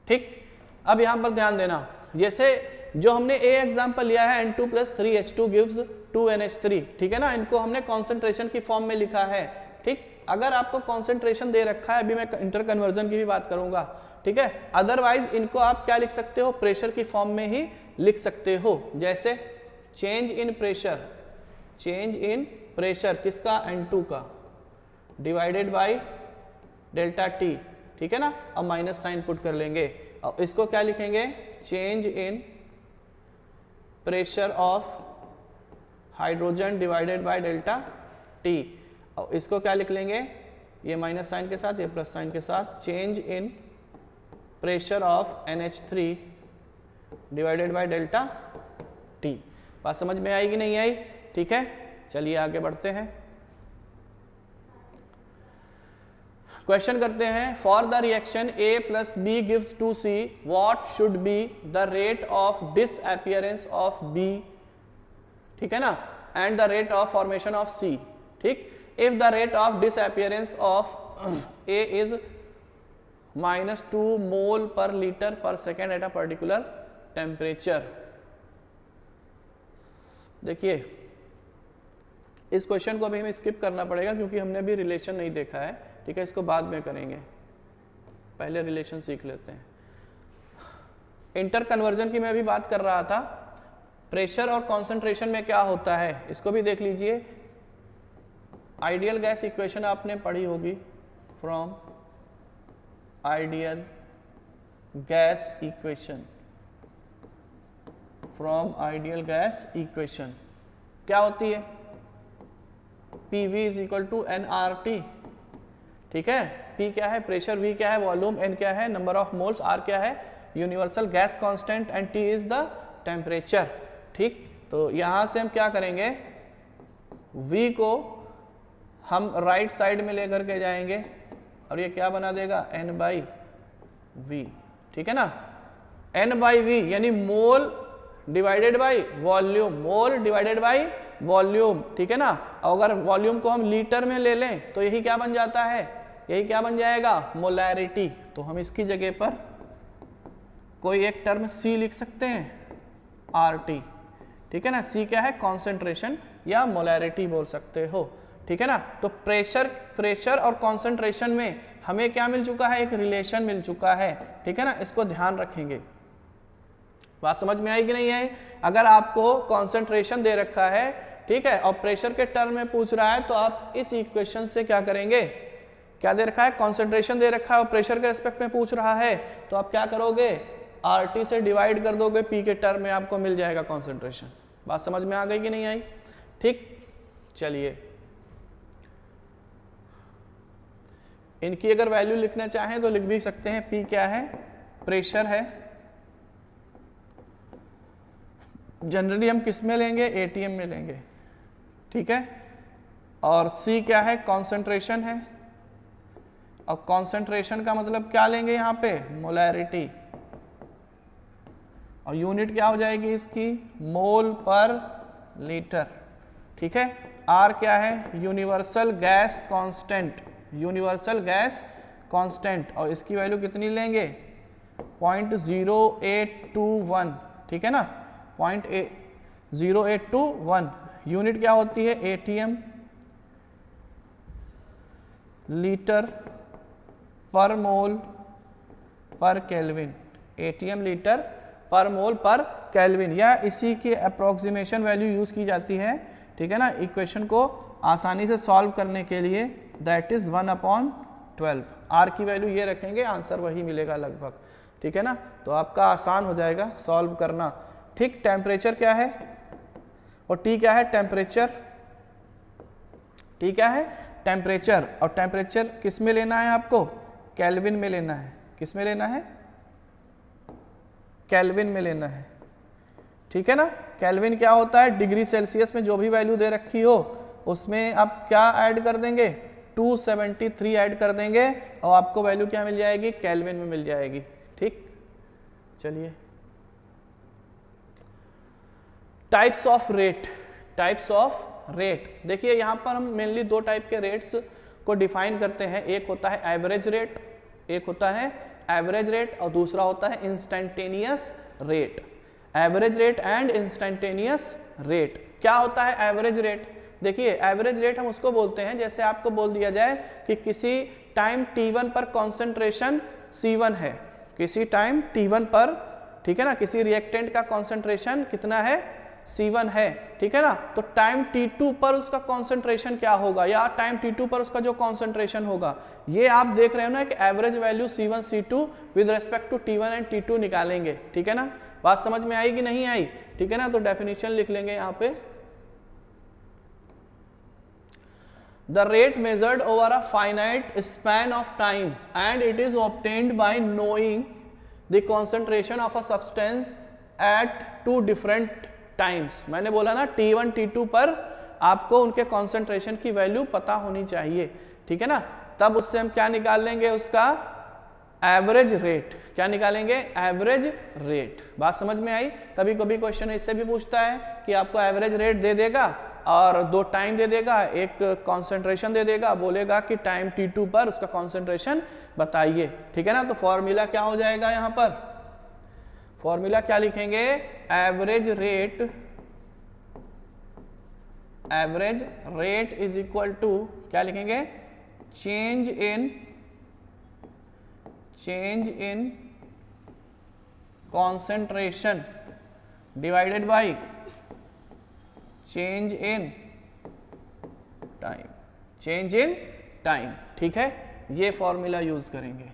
ठीक, अब यहां पर ध्यान देना, जैसे जो हमने ए एग्जांपल लिया है N2 + 3H2 gives 2NH3। ठीक है ना, इनको हमने कॉन्सेंट्रेशन की फॉर्म में लिखा है। ठीक, अगर आपको कॉन्सेंट्रेशन दे रखा है, अभी मैं इंटर कन्वर्जन की भी बात करूंगा। ठीक है, अदरवाइज इनको आप क्या लिख सकते हो, प्रेशर की फॉर्म में ही लिख सकते हो। जैसे चेंज इन प्रेशर किसका, N2 का, डिवाइडेड बाय डेल्टा टी। ठीक है ना, अब माइनस साइन पुट कर लेंगे और इसको क्या लिखेंगे, change in pressure of hydrogen divided by delta T. और इसको क्या लिख लेंगे, ये माइनस साइन के साथ, ये प्लस साइन के साथ, change in pressure of NH3 divided by delta T. बात समझ में आएगी नहीं आई। ठीक है, चलिए आगे बढ़ते हैं, क्वेश्चन करते हैं। For the reaction A + B gives 2C, what should be the rate of disappearance of B, ठीक है ना, and the rate of formation of C। ठीक, if the rate of disappearance of A is -2 mole per liter per second at a particular temperature। देखिए, इस क्वेश्चन को अभी हमें स्किप करना पड़ेगा क्योंकि हमने अभी रिलेशन नहीं देखा है। ठीक है, इसको बाद में करेंगे, पहले रिलेशन सीख लेते हैं। इंटर कन्वर्जन की मैं अभी बात कर रहा था। प्रेशर और कॉन्सेंट्रेशन में क्या होता है इसको भी देख लीजिए। आइडियल गैस इक्वेशन आपने पढ़ी होगी, from ideal gas equation, from ideal gas equation क्या होती है, PV = nRT। ठीक है, P क्या है, प्रेशर, V क्या है, वॉल्यूम, N क्या है, नंबर ऑफ मोल्स, R क्या है, universal gas constant, and T is the temperature. ठीक, तो यहां से हम क्या करेंगे, V को हम राइट साइड में लेकर के जाएंगे और ये क्या बना देगा, N/V। ठीक है ना, N/V यानी मोल divided by volume, mole divided by volume. ठीक है ना, अगर वॉल्यूम को हम लीटर में ले लें तो यही क्या बन जाता है, यही क्या बन जाएगा, मोलैरिटी। तो हम इसकी जगह पर कोई एक टर्म C लिख सकते हैं, RT। ठीक है ना, C क्या है, कॉन्सेंट्रेशन या मोलैरिटी बोल सकते हो। ठीक है ना, तो प्रेशर और कॉन्सेंट्रेशन में हमें क्या मिल चुका है, एक रिलेशन मिल चुका है। ठीक है ना, इसको ध्यान रखेंगे। बात समझ में आई कि नहीं आई। अगर आपको कॉन्सेंट्रेशन दे रखा है, ठीक है, और प्रेशर के टर्म में पूछ रहा है, तो आप इस इक्वेशन से क्या करेंगे, क्या दे रखा है, कॉन्सेंट्रेशन दे रखा है और प्रेशर के रेस्पेक्ट में पूछ रहा है, तो आप क्या करोगे, RT से डिवाइड कर दोगे, P के टर्म में आपको मिल जाएगा कॉन्सेंट्रेशन। बात समझ में आ गई कि नहीं आई। ठीक, चलिए इनकी अगर वैल्यू लिखना चाहें तो लिख भी सकते हैं। P क्या है? प्रेशर है। जनरली हम किस में लेंगे? ATM में लेंगे, ठीक है। और C क्या है? कॉन्सेंट्रेशन है। और कॉन्सेंट्रेशन का मतलब क्या लेंगे यहाँ पे? मोलैरिटी। और यूनिट क्या हो जाएगी इसकी? मोल पर लीटर, ठीक है। R क्या है? Universal gas constant, universal gas constant. और इसकी वैल्यू कितनी लेंगे? 0.0821, ठीक है ना, 0.0821। यूनिट क्या होती है? ATM, लीटर पर मोल पर केल्विन। ATM लीटर पर मोल पर केल्विन, या इसी की अप्रोक्सीमेशन वैल्यू यूज की जाती है, ठीक है ना, इक्वेशन को आसानी से सॉल्व करने के लिए। That is 1/12। R की वैल्यू ये रखेंगे, आंसर वही मिलेगा लगभग, ठीक है ना। तो आपका आसान हो जाएगा सॉल्व करना, ठीक। टेम्परेचर क्या है? और T क्या है? टेम्परेचर। T क्या है? टेम्परेचर। और टेम्परेचर किस में लेना है आपको? केल्विन में लेना है। किस में लेना है? केल्विन में लेना है, ठीक है ना। केल्विन क्या होता है? डिग्री सेल्सियस में जो भी वैल्यू दे रखी हो उसमें आप क्या ऐड कर देंगे? 273 ऐड कर देंगे और आपको वैल्यू क्या मिल जाएगी? केल्विन में मिल जाएगी, ठीक। चलिए, types of rate. Types of rate, देखिए यहाँ पर हम मेनली दो टाइप के रेट्स को डिफाइन करते हैं। एक होता है एवरेज रेट, एक होता है एवरेज रेट, और दूसरा होता है instantaneous rate. Average rate and instantaneous rate. क्या होता है एवरेज रेट? देखिए एवरेज रेट हम उसको बोलते हैं, जैसे आपको बोल दिया जाए कि किसी टाइम t1 पर कॉन्सेंट्रेशन C1 है, किसी टाइम t1 पर, ठीक है ना, किसी रिएक्टेंट का कॉन्सेंट्रेशन कितना है? C1 है, ठीक है ना। तो टाइम t2 पर उसका कॉन्सेंट्रेशन क्या होगा, या टाइम t2 पर उसका जो कॉन्सेंट्रेशन होगा, ये आप देख रहे हो ना कि average value C1 C2 with respect to t1 and t2 निकालेंगे, ठीक है ना। बात समझ में आई कि नहीं आई? ठीक है ना। तो डेफिनेशन लिख लेंगे यहाँ पे, the rate measured over a finite span of time and it is obtained by knowing the concentration of a substance at two different times। मैंने बोला ना T1 T2 पर आपको उनके concentration की वैल्यू पता होनी चाहिए, ठीक है ना। तब उससे हम क्या निकाल लेंगे? उसका एवरेज रेट। क्या निकालेंगे? Average rate. बात समझ में आई? कभी कभी क्वेश्चन इससे भी पूछता है कि आपको एवरेज रेट दे देगा और दो टाइम दे देगा, एक कॉन्सेंट्रेशन दे देगा, बोलेगा कि टाइम T2 पर उसका कॉन्सेंट्रेशन बताइए, ठीक है ना। तो फॉर्मूला क्या हो जाएगा यहाँ पर? फॉर्मूला क्या लिखेंगे? Average rate is equal to क्या लिखेंगे? Change in concentration divided by change in time, ठीक है। ये फॉर्मूला यूज करेंगे।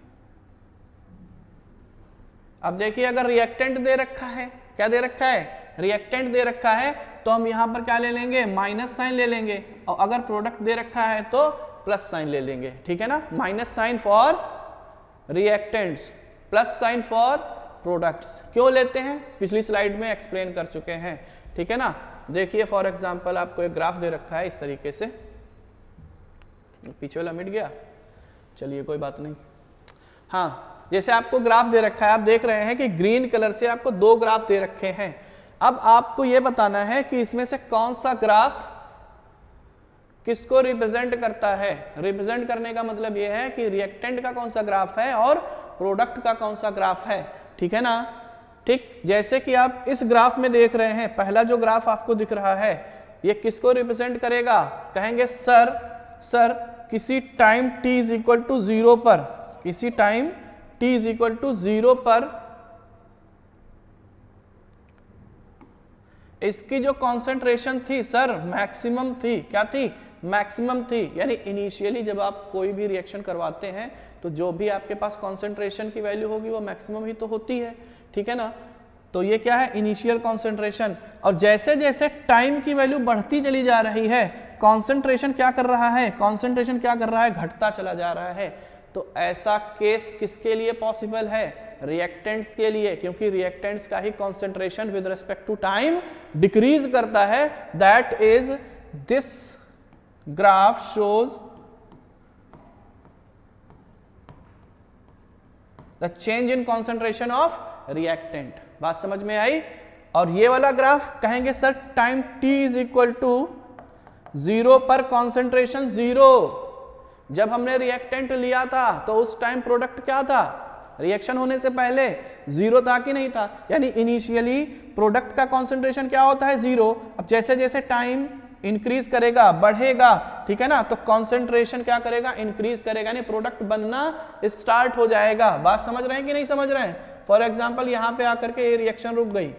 अब देखिए अगर रिएक्टेंट दे रखा है, क्या दे रखा है? रिएक्टेंट दे रखा है, तो हम यहां पर क्या ले लेंगे? माइनस साइन ले लेंगे, और अगर प्रोडक्ट दे रखा है तो प्लस साइन ले लेंगे, ठीक है ना। Minus sign for reactants, plus sign for products. क्यों लेते हैं? पिछली स्लाइड में एक्सप्लेन कर चुके हैं, ठीक है ना। देखिए फॉर एग्जांपल आपको एक ग्राफ दे रखा है इस तरीके से, पीछे वाला मिट गया, चलिए कोई बात नहीं। हाँ, जैसे आपको ग्राफ दे रखा है, आप देख रहे हैं कि ग्रीन कलर से आपको दो ग्राफ दे रखे हैं। अब आपको यह बताना है कि इसमें से कौन सा ग्राफ किसको रिप्रेजेंट करता है। रिप्रेजेंट करने का मतलब यह है कि रिएक्टेंट का कौन सा ग्राफ है और प्रोडक्ट का कौन सा ग्राफ है, ठीक है ना। ठीक, जैसे कि आप इस ग्राफ में देख रहे हैं, पहला जो ग्राफ आपको दिख रहा है ये किसको रिप्रेजेंट करेगा? कहेंगे सर किसी time t is equal to 0 पर, किसी time t is equal to 0 पर इसकी जो कॉन्सेंट्रेशन थी सर मैक्सिमम थी। क्या थी? मैक्सिमम थी। यानी इनिशियली जब आप कोई भी रिएक्शन करवाते हैं तो जो भी आपके पास कॉन्सेंट्रेशन की वैल्यू होगी वो मैक्सिमम ही तो होती है, ठीक है ना। तो ये क्या है? Initial concentration. और जैसे जैसे टाइम की वैल्यू बढ़ती चली जा रही है, कॉन्सेंट्रेशन क्या कर रहा है? कॉन्सेंट्रेशन क्या कर रहा है? घटता चला जा रहा है। तो ऐसा केस किसके लिए पॉसिबल है? रिएक्टेंट्स के लिए, क्योंकि रिएक्टेंट्स का ही concentration with respect to time decrease करता है. That is this graph shows the change in concentration of reactant. बात समझ में आई? और ये वाला ग्राफ कहेंगे sir time t is equal to 0 पर कॉन्सेंट्रेशन 0. जब हमने रिएक्टेंट लिया था तो उस टाइम प्रोडक्ट क्या था? रिएक्शन होने से पहले 0 था कि नहीं था? यानी इनिशियली प्रोडक्ट का कॉन्सेंट्रेशन क्या होता है? 0. अब जैसे जैसे टाइम इंक्रीज करेगा, बढ़ेगा, ठीक है ना, तो कॉन्सेंट्रेशन क्या करेगा? इंक्रीज करेगा, यानी प्रोडक्ट बनना स्टार्ट हो जाएगा. बात समझ रहे हैं कि नहीं समझ रहे हैं? फॉर एग्जाम्पल यहां पे आकर के ये रिएक्शन रुक गई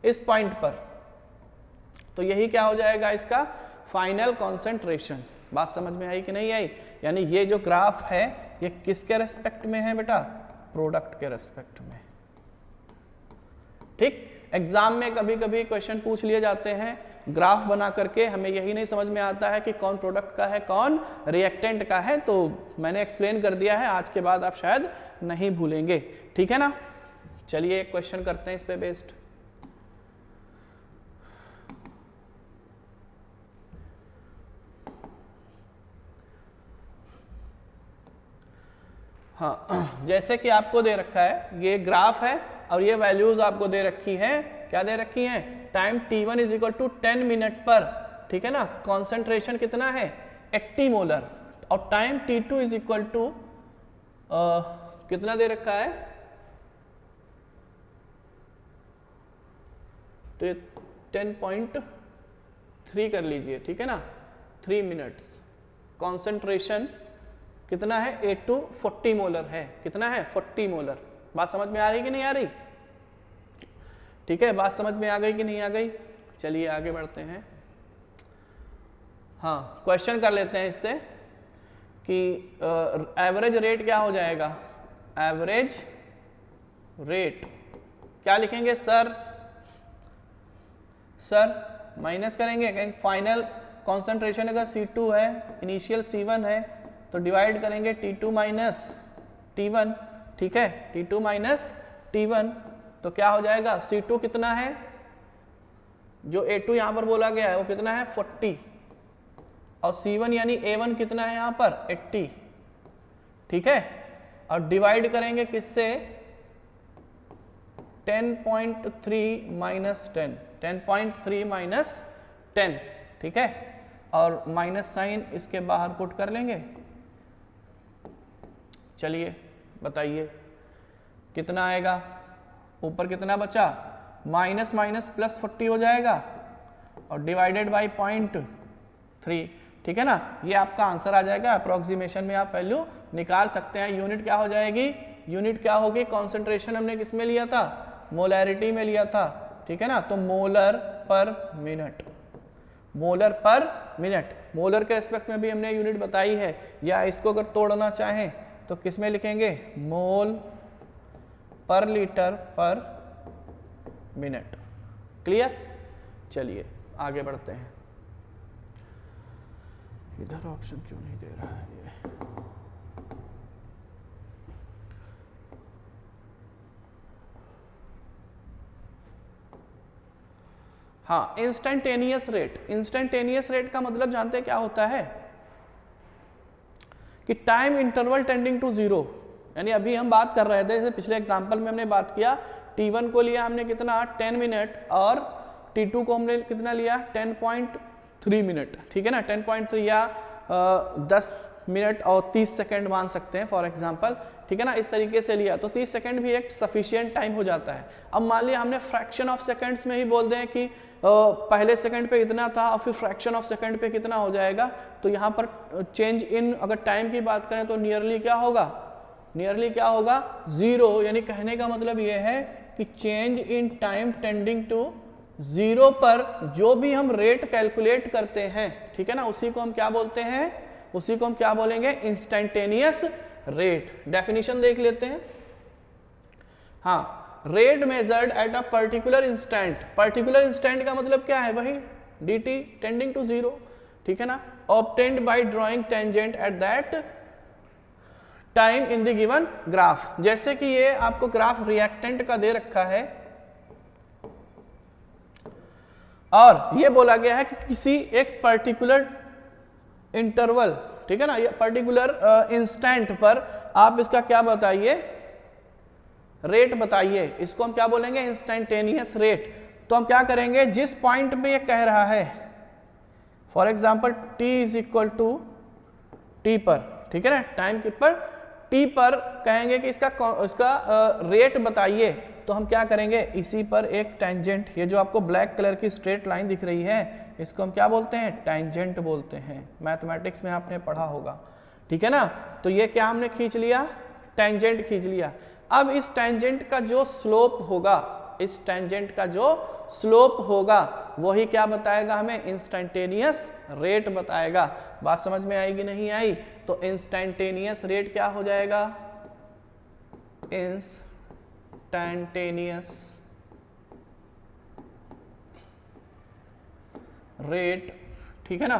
इस पॉइंट पर, तो यही क्या हो जाएगा? इसका फाइनल कॉन्सेंट्रेशन. बात समझ में आई कि नहीं आई? यानी ये जो ग्राफ है ये किसके रेस्पेक्ट में है बेटा? प्रोडक्ट के रेस्पेक्ट में. ठीक, एग्जाम में कभी कभी क्वेश्चन पूछ लिए जाते हैं ग्राफ बना करके, हमें यही नहीं समझ में आता है कि कौन प्रोडक्ट का है कौन रिएक्टेंट का है. तो मैंने एक्सप्लेन कर दिया है, आज के बाद आप शायद नहीं भूलेंगे. ठीक है ना? चलिए एक क्वेश्चन करते हैं इस पे बेस्ड. हाँ, जैसे कि आपको दे रखा है ये ग्राफ है और ये वैल्यूज आपको दे रखी हैं. क्या दे रखी हैं? Time t1 is equal to 10 minute पर, ठीक है ना, कॉन्सेंट्रेशन कितना है? 80 मोलर. और time t2 is equal to कितना दे रखा है? तो ये 10.3 कर लीजिए, ठीक है ना, 3 मिनट्स. कॉन्सेंट्रेशन कितना है? 8 to 40 मोलर है. कितना है? 40 मोलर. बात समझ में आ रही कि नहीं आ रही? ठीक है, बात समझ में आ गई कि नहीं आ गई? चलिए आगे बढ़ते हैं. हाँ, क्वेश्चन कर लेते हैं इससे कि एवरेज रेट क्या हो जाएगा? एवरेज रेट क्या लिखेंगे सर? माइनस करेंगे, कहेंगे फाइनल कॉन्सेंट्रेशन अगर C2 है, इनिशियल C1 है, तो डिवाइड करेंगे T2 माइनस T1. ठीक है, T2 माइनस T1, तो क्या हो जाएगा? C2 कितना है? जो A2 यहां पर बोला गया है वो कितना है? 40. और C1 यानी A1 कितना है यहां पर? 80. ठीक है, और डिवाइड करेंगे किससे? 10.3 माइनस 10. 10.3 माइनस 10. ठीक है, और माइनस साइन इसके बाहर पुट कर लेंगे. चलिए बताइए कितना आएगा? ऊपर कितना बचा? माइनस माइनस प्लस 40 हो जाएगा और डिवाइडेड बाई 0.3. ठीक है ना, ये आपका आंसर आ जाएगा. अप्रोक्सीमेशन में आप वैल्यू निकाल सकते हैं. यूनिट क्या हो जाएगी? यूनिट क्या होगी? कॉन्सेंट्रेशन हमने किस में लिया था? मोलैरिटी में लिया था. ठीक है ना, तो मोलर पर मिनट. मोलर पर मिनट. मोलर के रेस्पेक्ट में भी हमने यूनिट बताई है. या इसको अगर तोड़ना चाहें तो किस में लिखेंगे? मोल पर लीटर पर मिनट. क्लियर? चलिए आगे बढ़ते हैं. इधर ऑप्शन क्यों नहीं दे रहा है ये? हाँ, इंस्टेंटेनियस रेट. इंस्टेंटेनियस रेट का मतलब जानते हैं क्या होता है? कि टाइम इंटरवल टेंडिंग टू 0. यानी अभी हम बात कर रहे थे, जैसे पिछले एग्जांपल में हमने बात किया, T1 को लिया हमने कितना? 10 मिनट, और T2 को हमने कितना लिया? 10.3 मिनट. ठीक है ना, 10.3 या 10 मिनट और 30 सेकंड मान सकते हैं फॉर एग्जांपल. ठीक है ना, इस तरीके से लिया तो 30 सेकंड भी एक सफिशिएंट टाइम हो जाता है. अब मान लिया हमने फ्रैक्शन ऑफ सेकंड्स में ही बोल दें कि पहले सेकंड पे इतना था और फिर फ्रैक्शन ऑफ सेकंड पे कितना हो जाएगा, तो यहाँ पर चेंज इन अगर टाइम की बात करें तो नियरली क्या होगा? नियरली क्या होगा? 0. यानी कहने का मतलब ये है कि change in time tending to 0 पर जो भी हम रेट कैलकुलेट करते हैं, ठीक है ना, उसी को हम क्या बोलते हैं? उसी को हम क्या बोलेंगे? Instantaneous rate. डेफिनेशन देख लेते हैं. हाँ, rate measured at a particular instant. Particular instant का मतलब क्या है? वही dt टेंडिंग टू 0. ठीक है ना, obtained by drawing tangent at that time in the given graph. जैसे कि ये आपको ग्राफ रिएक्टेंट का दे रखा है और ये बोला गया है कि किसी एक पर्टिकुलर इंटरवल, ठीक है ना, ये पर्टिकुलर इंस्टेंट पर आप इसका क्या बताइए, रेट बताइए। इसको हम क्या बोलेंगे, इंस्टेंटेनियस रेट। तो हम क्या करेंगे, जिस पॉइंट पे ये कह रहा है, for example t is equal to T पर, ठीक है ना, टाइम पर t पर कहेंगे कि इसका रेट बताइए, तो हम क्या करेंगे, इसी पर एक टेंजेंट, ये जो आपको ब्लैक कलर की स्ट्रेट लाइन दिख रही है, इसको हम क्या बोलते हैं, टेंजेंट बोलते हैं। मैथमेटिक्स में आपने पढ़ा होगा, ठीक है ना। तो ये क्या हमने खींच लिया, टेंजेंट खींच लिया। अब इस टेंजेंट का जो स्लोप होगा, इस टेंजेंट का जो स्लोप होगा वही क्या बताएगा हमें, इंस्टेंटेनियस रेट बताएगा। बात समझ में आएगी नहीं आई, तो इंस्टेंटेनियस रेट क्या हो जाएगा, इंस्टेंटेनियस रेट, ठीक है ना,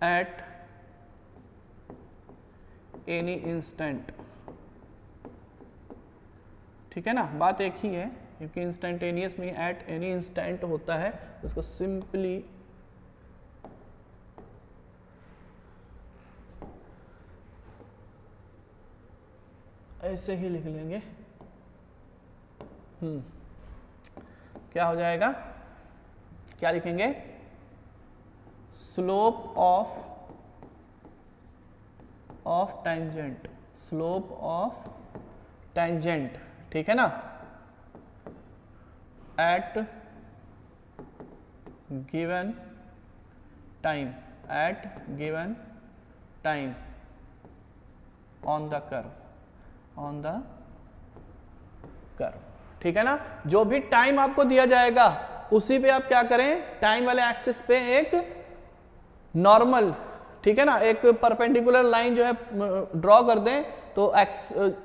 एट एनी इंस्टेंट, ठीक है ना, बात एक ही है, क्योंकि इंस्टेंटेनियस में एट एनी इंस्टेंट होता है, तो उसको सिंपली ऐसे ही लिख लेंगे। क्या हो जाएगा, क्या लिखेंगे, slope of tangent, slope of tangent, ठीक है ना, at given time, at given time on the curve, on the curve, ठीक है ना। जो भी टाइम आपको दिया जाएगा उसी पे आप क्या करें, टाइम वाले एक्सिस पे एक नॉर्मल, ठीक है ना, एक परपेंडिकुलर लाइन जो है ड्रॉ कर दें, तो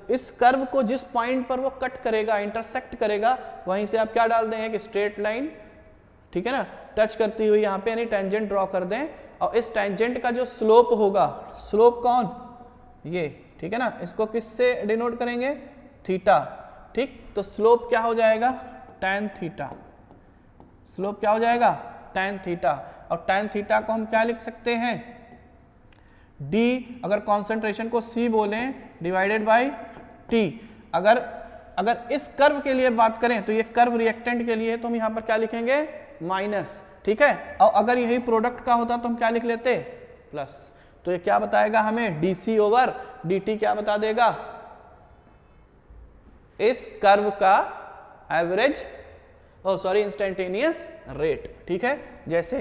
इस कर्व को जिस पॉइंट पर वो कट करेगा, इंटरसेक्ट करेगा, वहीं से आप क्या डाल दें, एक स्ट्रेट लाइन, ठीक है ना, टच करती हुई यहाँ पे, यानी टेंजेंट ड्रॉ कर दें। और इस टेंजेंट का जो स्लोप होगा, स्लोप कौन, ये, ठीक है ना, इसको किससे डिनोट करेंगे, थीटा, ठीक। तो स्लोप क्या हो जाएगा, tan थीटा, स्लोप क्या हो जाएगा, tan थीटा। और tan थीटा को हम क्या लिख सकते हैं, d, अगर कॉन्सेंट्रेशन को c बोलें, डिवाइडेड बाई t। अगर इस कर्व के लिए बात करें, तो ये कर्व रिएक्टेंट के लिए, तो हम यहाँ पर क्या लिखेंगे, माइनस, ठीक है। और अगर यही प्रोडक्ट का होता तो हम क्या लिख लेते, प्लस। तो ये क्या बताएगा हमें, dc ओवर dt क्या बता देगा, इस कर्व का एवरेज, इंस्टेंटेनियस रेट, ठीक है। जैसे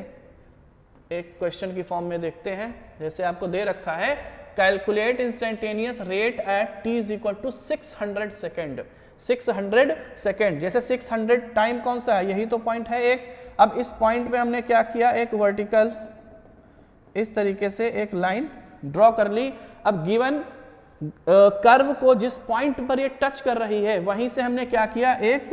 एक क्वेश्चन की फॉर्म में देखते हैं, जैसे आपको दे रखा है, calculate instantaneous rate at t is equal to 600 second, 600 second. जैसे 600 टाइम कौन सा है, यही तो पॉइंट है एक। अब इस पॉइंट पे हमने क्या किया, एक वर्टिकल इस तरीके से एक लाइन ड्रॉ कर ली। अब गिवन कर्व को जिस पॉइंट पर ये टच कर रही है, वहीं से हमने क्या किया, एक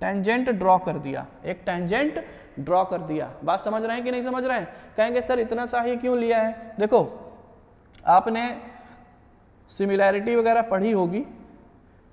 टेंजेंट ड्रॉ कर दिया, एक टेंजेंट ड्रॉ कर दिया। बात समझ रहे हैं कि नहीं समझ रहे हैं, कहेंगे सर इतना सा ही क्यों लिया है। देखो आपने सिमिलैरिटी वगैरह पढ़ी होगी,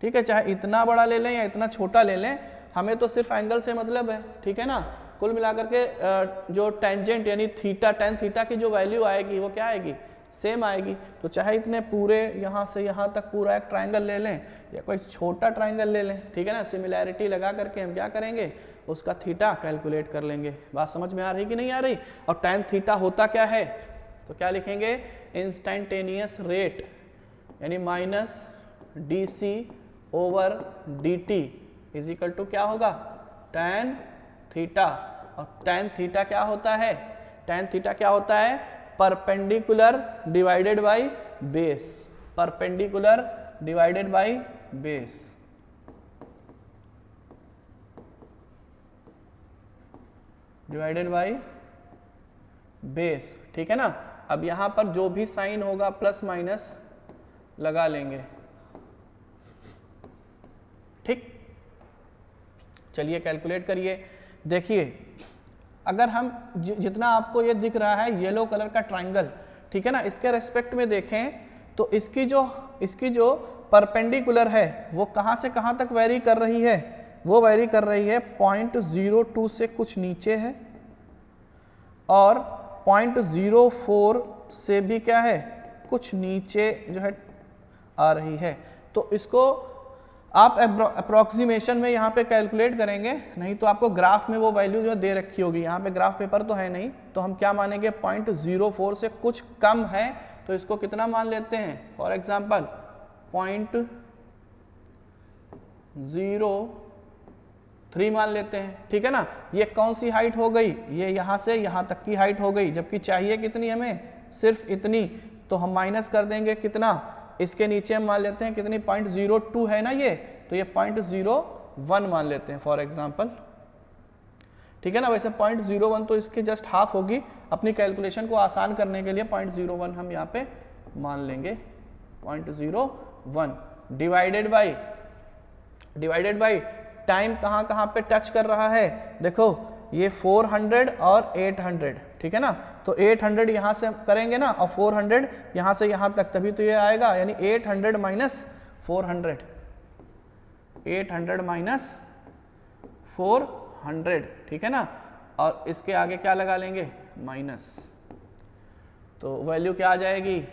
ठीक है, चाहे इतना बड़ा ले लें या इतना छोटा ले लें, हमें तो सिर्फ एंगल से मतलब है, ठीक है ना। कुल मिलाकर के जो टेंजेंट यानी थीटा, tan थीटा की जो वैल्यू आएगी वो क्या आएगी, सेम आएगी। तो चाहे इतने पूरे यहाँ से यहाँ तक पूरा एक ट्राइंगल ले लें या कोई छोटा ट्राइंगल ले लें, ठीक है ना, सिमिलैरिटी लगा करके हम क्या करेंगे, उसका थीटा कैलकुलेट कर लेंगे। बात समझ में आ रही कि नहीं आ रही। और tan थीटा होता क्या है, तो क्या लिखेंगे, इंस्टेंटेनियस रेट यानी minus dc over dt is equal to क्या होगा, tan थीटा। और tan थीटा क्या होता है, tan थीटा क्या होता है, perpendicular divided by base, perpendicular divided by base, divided by base, ठीक है ना। अब यहां पर जो भी साइन होगा प्लस माइनस लगा लेंगे, ठीक। चलिए कैलकुलेट करिए। देखिए अगर हम जितना आपको ये दिख रहा है येलो कलर का ट्राइंगल, ठीक है ना, इसके रेस्पेक्ट में देखें तो इसकी जो परपेंडिकुलर है वो कहाँ से कहाँ तक वेरी कर रही है, वो वेरी कर रही है 0.02 से कुछ नीचे है और 0.04 से भी क्या है कुछ नीचे जो है आ रही है। तो इसको आप अप्रोक्सीमेशन में यहाँ पे कैलकुलेट करेंगे, नहीं तो आपको ग्राफ में वो वैल्यू जो दे रखी होगी, यहाँ पे ग्राफ पेपर तो है नहीं, तो हम क्या मानेंगे 0.04 से कुछ कम है तो इसको कितना मान लेते हैं, फॉर एग्जांपल 0.03 मान लेते हैं, ठीक है ना। ये कौन सी हाइट हो गई, ये यहाँ से यहाँ तक की हाइट हो गई, जबकि चाहिए कितनी हमें, सिर्फ इतनी, तो हम माइनस कर देंगे कितना, इसके नीचे हम मान लेते हैं कितनी 0.02 है ना ये, तो ये 0.01 मान लेते हैं फॉर एग्जांपल, ठीक है ना। वैसे 0.01 तो इसके जस्ट हाफ होगी, अपनी कैलकुलेशन को आसान करने के लिए 0.01 हम यहाँ पे मान लेंगे, 0.01 डिवाइडेड बाई टाइम कहाँ कहाँ पे टच कर रहा है, देखो ये 400 और 800, ठीक है ना। तो 800 यहाँ से करेंगे ना और 400 यहाँ से यहाँ तक, तभी तो ये आएगा, यानी 800 माइनस 400, 800 माइनस 400, ठीक है ना। और इसके आगे क्या लगा लेंगे, माइनस, तो वैल्यू क्या आ जाएगी,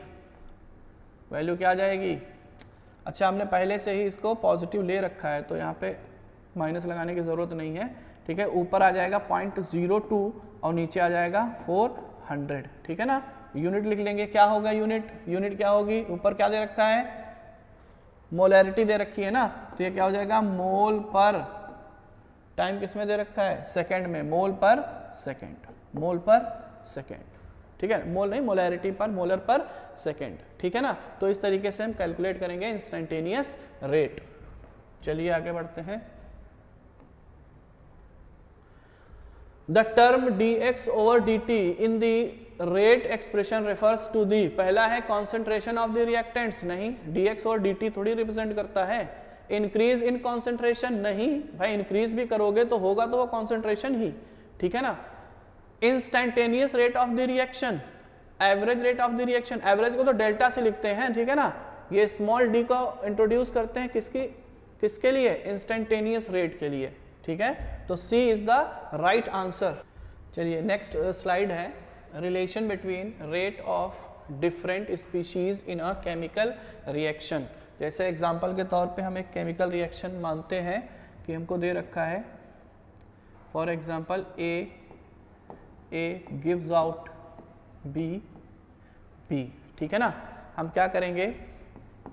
वैल्यू क्या आ जाएगी, अच्छा हमने पहले से ही इसको पॉजिटिव ले रखा है तो यहाँ पे माइनस लगाने की ज़रूरत नहीं है, ठीक है। ऊपर आ जाएगा 0.02 और नीचे आ जाएगा 400, ठीक है ना। यूनिट लिख लेंगे, क्या होगा यूनिट क्या होगी, ऊपर क्या दे रखा है, मोलैरिटी दे रखी है ना, तो ये क्या हो जाएगा मोल पर टाइम, किसमें दे रखा है, सेकंड में, मोल पर सेकंड, ठीक है, मोल नहीं मोलैरिटी पर, मोलर पर सेकंड, ठीक है ना। तो इस तरीके से हम कैलकुलेट करेंगे इंस्टेंटेनियस रेट। चलिए आगे बढ़ते हैं। The term dx over dt in the rate expression refers to the, पहला है concentration of the reactants, नहीं dx और dt थोड़ी रिप्रेजेंट करता है, इंक्रीज इन कॉन्सेंट्रेशन, नहीं भाई इंक्रीज भी करोगे तो होगा तो वो कॉन्सेंट्रेशन ही, ठीक है ना। Instantaneous rate of the reaction, average rate of the reaction, average को तो डेल्टा से लिखते हैं, ठीक है ना। ये स्मॉल डी को इंट्रोड्यूस करते हैं किसके लिए, इंस्टेंटेनियस रेट के लिए, ठीक है। तो C is the right answer. चलिए नेक्स्ट स्लाइड है, relation between rate of different species in a chemical reaction. जैसे एग्जांपल के तौर पे हम एक केमिकल रिएक्शन मानते हैं कि हमको दे रखा है, for example A gives out B, ठीक है ना। हम क्या करेंगे,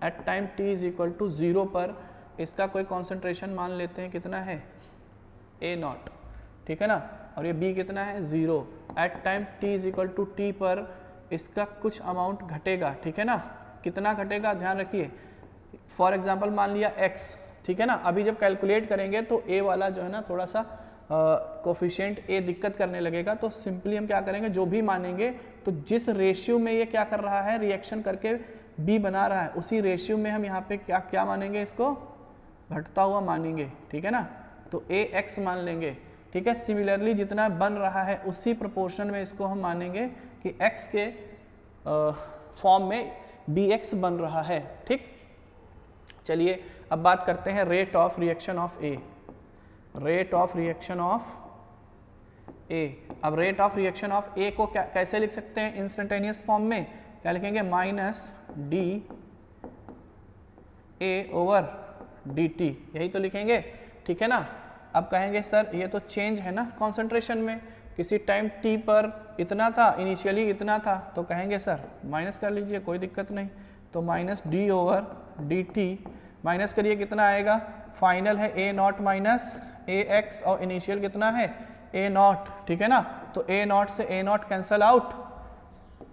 at time t is equal to 0 पर इसका कोई कॉन्सेंट्रेशन मान लेते हैं, कितना है A0, ठीक है ना, और ये B कितना है 0। At time t is equal to t पर इसका कुछ अमाउंट घटेगा, ठीक है ना, कितना घटेगा ध्यान रखिए, फॉर एग्जांपल मान लिया x, ठीक है ना। अभी जब कैलकुलेट करेंगे तो A वाला जो है ना थोड़ा सा कोफिशिएंट A दिक्कत करने लगेगा, तो सिंपली हम क्या करेंगे, जो भी मानेंगे तो जिस रेशियो में ये क्या कर रहा है, रिएक्शन करके B बना रहा है, उसी रेशियो में हम यहाँ पे क्या मानेंगे, इसको घटता हुआ मानेंगे, ठीक है ना। तो AX मान लेंगे, ठीक है। सिमिलरली जितना बन रहा है उसी प्रोपोर्शन में इसको हम मानेंगे कि X के फॉर्म में BX बन रहा है, ठीक। चलिए अब बात करते हैं rate of reaction of A, rate of reaction of A। अब rate of reaction of A को कैसे लिख सकते हैं, इंस्टेंटेनियस फॉर्म में क्या लिखेंगे, minus D A over dt, यही तो लिखेंगे, ठीक है ना। अब कहेंगे सर ये तो चेंज है ना कॉन्सेंट्रेशन में, किसी टाइम t पर इतना था, इनिशियली इतना था, तो कहेंगे सर माइनस कर लीजिए, कोई दिक्कत नहीं, तो minus d over dt, minus करिए कितना आएगा, फाइनल है A0 माइनस AX और इनिशियल कितना है A0, ठीक है ना। तो A0 से A0 कैंसल आउट,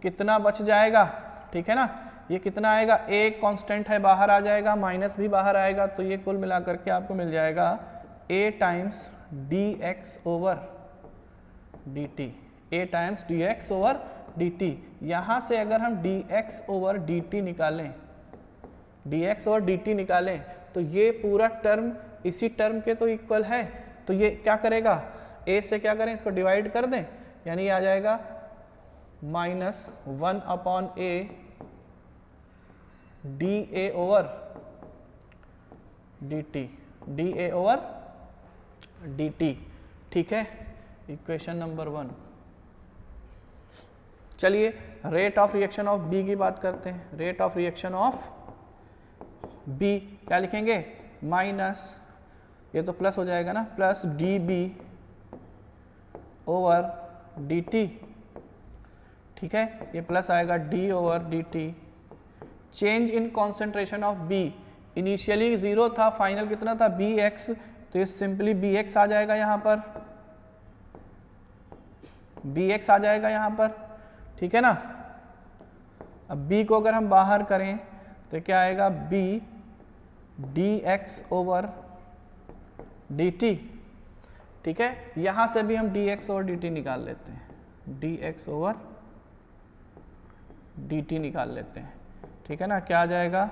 कितना बच जाएगा, ठीक है ना, ये कितना आएगा, A कांस्टेंट है बाहर आ जाएगा, माइनस भी बाहर आएगा, तो ये कुल मिलाकर के आपको मिल जाएगा A times dx over dt, A times dx over dt। यहाँ से अगर हम dx ओवर dt निकालें, dx ओवर dt निकालें तो ये पूरा टर्म इसी टर्म के तो इक्वल है, तो ये क्या करेगा, A से क्या करें, इसको डिवाइड कर दें, यानी आ जाएगा minus 1 upon A D A over D T, D A over D T. ठीक है, इक्वेशन नंबर 1। चलिए rate of reaction of B की बात करते हैं। Rate of reaction of B क्या लिखेंगे, माइनस, ये तो प्लस हो जाएगा ना, plus D B over D T. ठीक है, ये प्लस आएगा D over D T. Change in concentration of B, initially 0 था, फाइनल कितना था बी एक्स, तो ये सिंपली बी एक्स आ जाएगा यहाँ पर, बी एक्स आ जाएगा यहाँ पर। ठीक है ना, अब b को अगर हम बाहर करें तो क्या आएगा, b dx ओवर dt। ठीक है, यहां से भी हम dx ओवर dt निकाल लेते हैं, dx ओवर dt निकाल लेते हैं। ठीक है ना, क्या आ जाएगा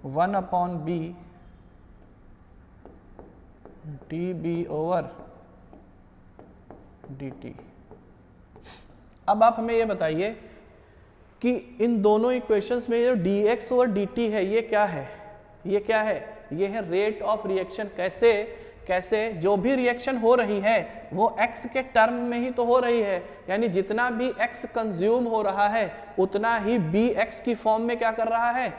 1 upon b db over dt। अब आप हमें ये बताइए कि इन दोनों इक्वेशंस में जो dx ओवर dt है ये क्या है, ये क्या है, ये है रेट ऑफ रिएक्शन। कैसे कैसे जो भी रिएक्शन हो रही है वो x के टर्म में ही तो हो रही है, यानी जितना भी x कंज्यूम हो रहा है उतना ही b x की फॉर्म में क्या कर रहा है,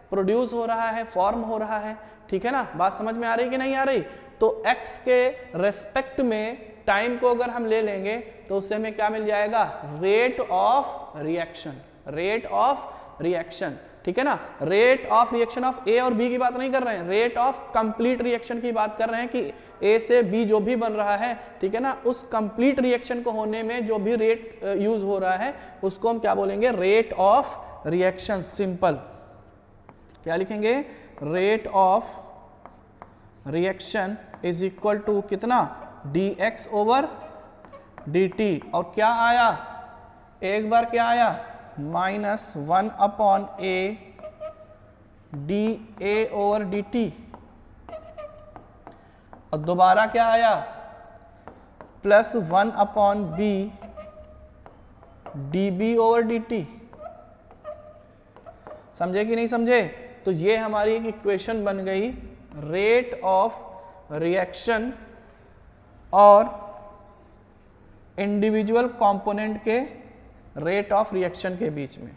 प्रोड्यूस हो रहा है, फॉर्म हो रहा है। ठीक है ना, बात समझ में आ रही कि नहीं आ रही। तो x के रेस्पेक्ट में टाइम को अगर हम ले लेंगे तो उससे हमें क्या मिल जाएगा, rate of reaction, rate of reaction. ठीक है ना, रेट ऑफ रिएक्शन ऑफ ए और बी की बात नहीं कर रहे हैं, रेट ऑफ कंप्लीट रिएक्शन की बात कर रहे हैं कि ए से बी जो भी बन रहा है, ठीक है ना, उस कंप्लीट रिएक्शन को होने में जो भी रेट यूज हो रहा है उसको हम क्या बोलेंगे, रेट ऑफ रिएक्शन। सिंपल क्या लिखेंगे, rate of reaction is equal to कितना, dx ओवर dt। और क्या आया, एक बार क्या आया, minus 1 upon A D A over D T. और दोबारा क्या आया, plus 1 upon B D B over D T. समझे कि नहीं समझे। तो ये हमारी एक इक्वेशन बन गई रेट ऑफ रिएक्शन और इंडिविजुअल कंपोनेंट के रेट ऑफ रिएक्शन के बीच में।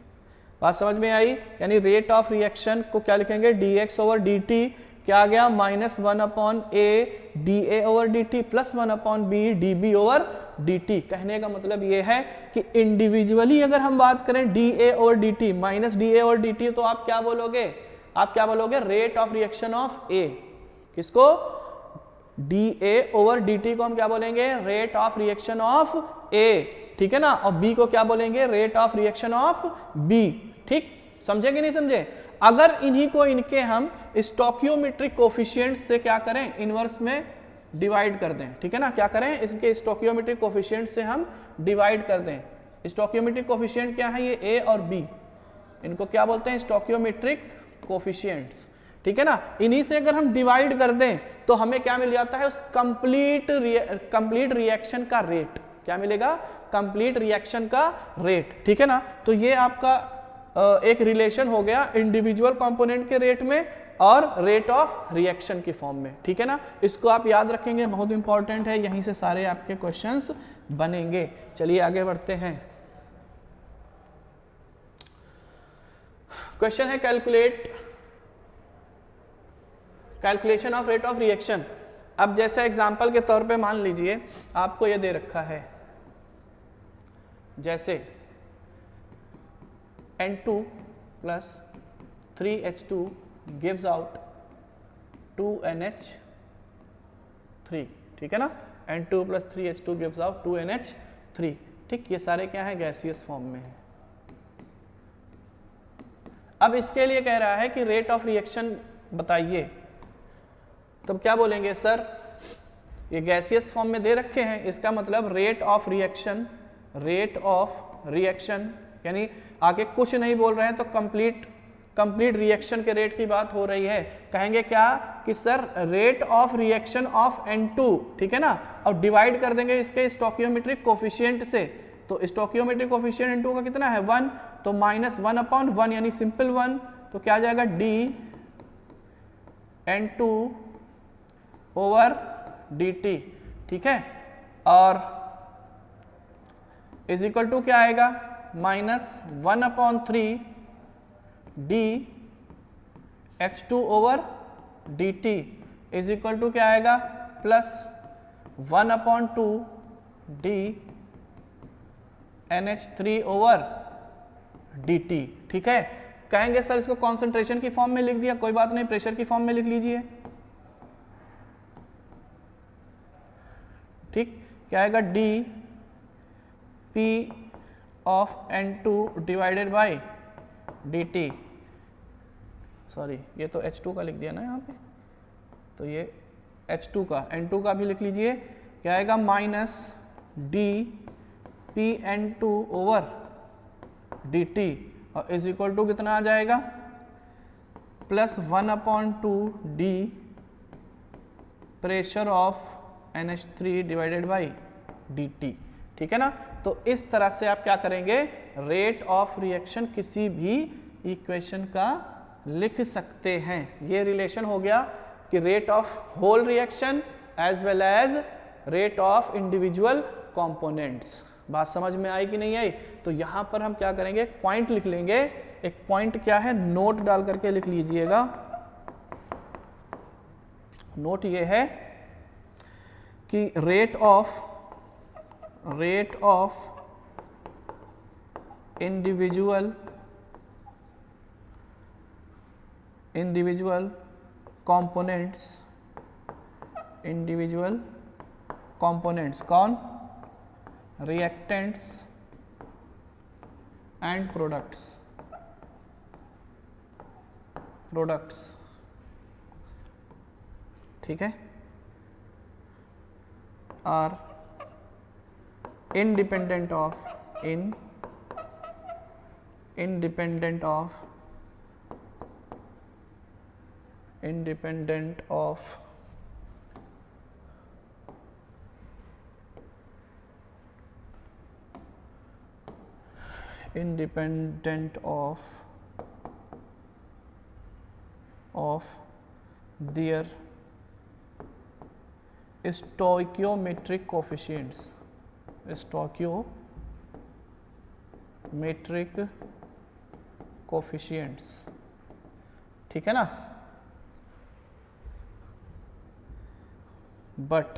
बात समझ में आई। यानी रेट ऑफ रिएक्शन को क्या लिखेंगे, dx ओवर dt, क्या आ गया, minus 1 upon A D A over D T plus 1 upon B D B over D T. कहने का मतलब ये है कि इंडिविजुअली अगर हम बात करें D A over D T minus D A over D T, तो आप क्या बोलोगे, आप क्या बोलोगे, rate of reaction of A. किसको, D A over D T को हम क्या बोलेंगे, rate of reaction of A. ठीक है ना, और बी को क्या बोलेंगे, rate of reaction of B. ठीक, समझे कि नहीं समझे। अगर इन्हीं को इनके हम स्टोकियोमेट्रिक कोफिशिएंट्स से क्या करें, इनवर्स में डिवाइड कर दें। ठीक है ना, क्या करें, इसके स्टोकियोमेट्रिक कोफिशिएंट से हम डिवाइड कर दें। स्टोकियोमेट्रिक कोफिशिएंट क्या है, ये ए और बी, इनको क्या बोलते हैं, स्टोकियोमेट्रिक कोफिशिएंट्स। ठीक है ना, इन्हीं से अगर हम डिवाइड कर दें तो हमें क्या मिल जाता है, उस कंप्लीट रिएक्शन का रेट। क्या मिलेगा, कंप्लीट रिएक्शन का रेट। ठीक है ना, तो ये आपका एक रिलेशन हो गया इंडिविजुअल कंपोनेंट के रेट में और रेट ऑफ रिएक्शन की फॉर्म में। ठीक है ना, इसको आप याद रखेंगे, बहुत इंपॉर्टेंट है, यहीं से सारे आपके क्वेश्चंस बनेंगे। चलिए आगे बढ़ते हैं। क्वेश्चन है calculation of rate of reaction. अब जैसे एग्जांपल के तौर पे मान लीजिए आपको ये दे रखा है, जैसे N2 plus 3H2 gives out 2NH3। ठीक है ना, N2 plus 3H2 gives out 2NH3। ठीक, ये सारे क्या है, गैसियस फॉर्म में है। अब इसके लिए कह रहा है कि रेट ऑफ रिएक्शन बताइए, तब क्या बोलेंगे, सर ये गैसियस फॉर्म में दे रखे हैं, इसका मतलब rate of reaction, rate of reaction यानी आगे कुछ नहीं बोल रहे हैं तो कंप्लीट रिएक्शन के रेट की बात हो रही है। कहेंगे क्या कि sir rate of reaction of N2, ठीक है ना, और डिवाइड कर देंगे इसके स्टोकियोमेट्रिक कोफिशिएंट से। तो स्टोकियोमेट्रिक कोफिशिएंट N2 का कितना है 1, तो -1/1 यानी सिंपल 1, तो क्या आ जाएगा dN2/dt, ठीक है। और इज इक्वल टू क्या आएगा -1/3 dH2/dt इज इक्वल टू क्या आएगा +1/2 dNH3/dt, ठीक है। कहेंगे सर इसको कॉन्सेंट्रेशन की फॉर्म में लिख दिया, कोई बात नहीं, प्रेशर की फॉर्म में लिख लीजिए, ठीक। क्या आएगा dP/N2/dt, सॉरी ये तो H2 का लिख दिया ना यहाँ पे, तो ये H2 का, N2 का भी लिख लीजिए, क्या आएगा -dPN2/dt और इज इक्वल टू कितना आ जाएगा +1/2 d प्रेशर ऑफ NH3/dt, ठीक है ना। तो इस तरह से आप क्या करेंगे, रेट ऑफ रिएक्शन किसी भी इक्वेशन का लिख सकते हैं। ये रिलेशन हो गया कि rate of whole reaction as well as rate of individual components. बात समझ में आई कि नहीं आई? तो यहां पर हम क्या करेंगे, एक पॉइंट लिख लेंगे। एक पॉइंट क्या है, नोट डाल करके लिख लीजिएगा। नोट ये है कि रेट ऑफ इंडिविजुअल कंपोनेंट्स कौन, रिएक्टेंट्स एंड प्रोडक्ट्स, ठीक है, are independent of their stoichiometric coefficients, ठीक है ना। But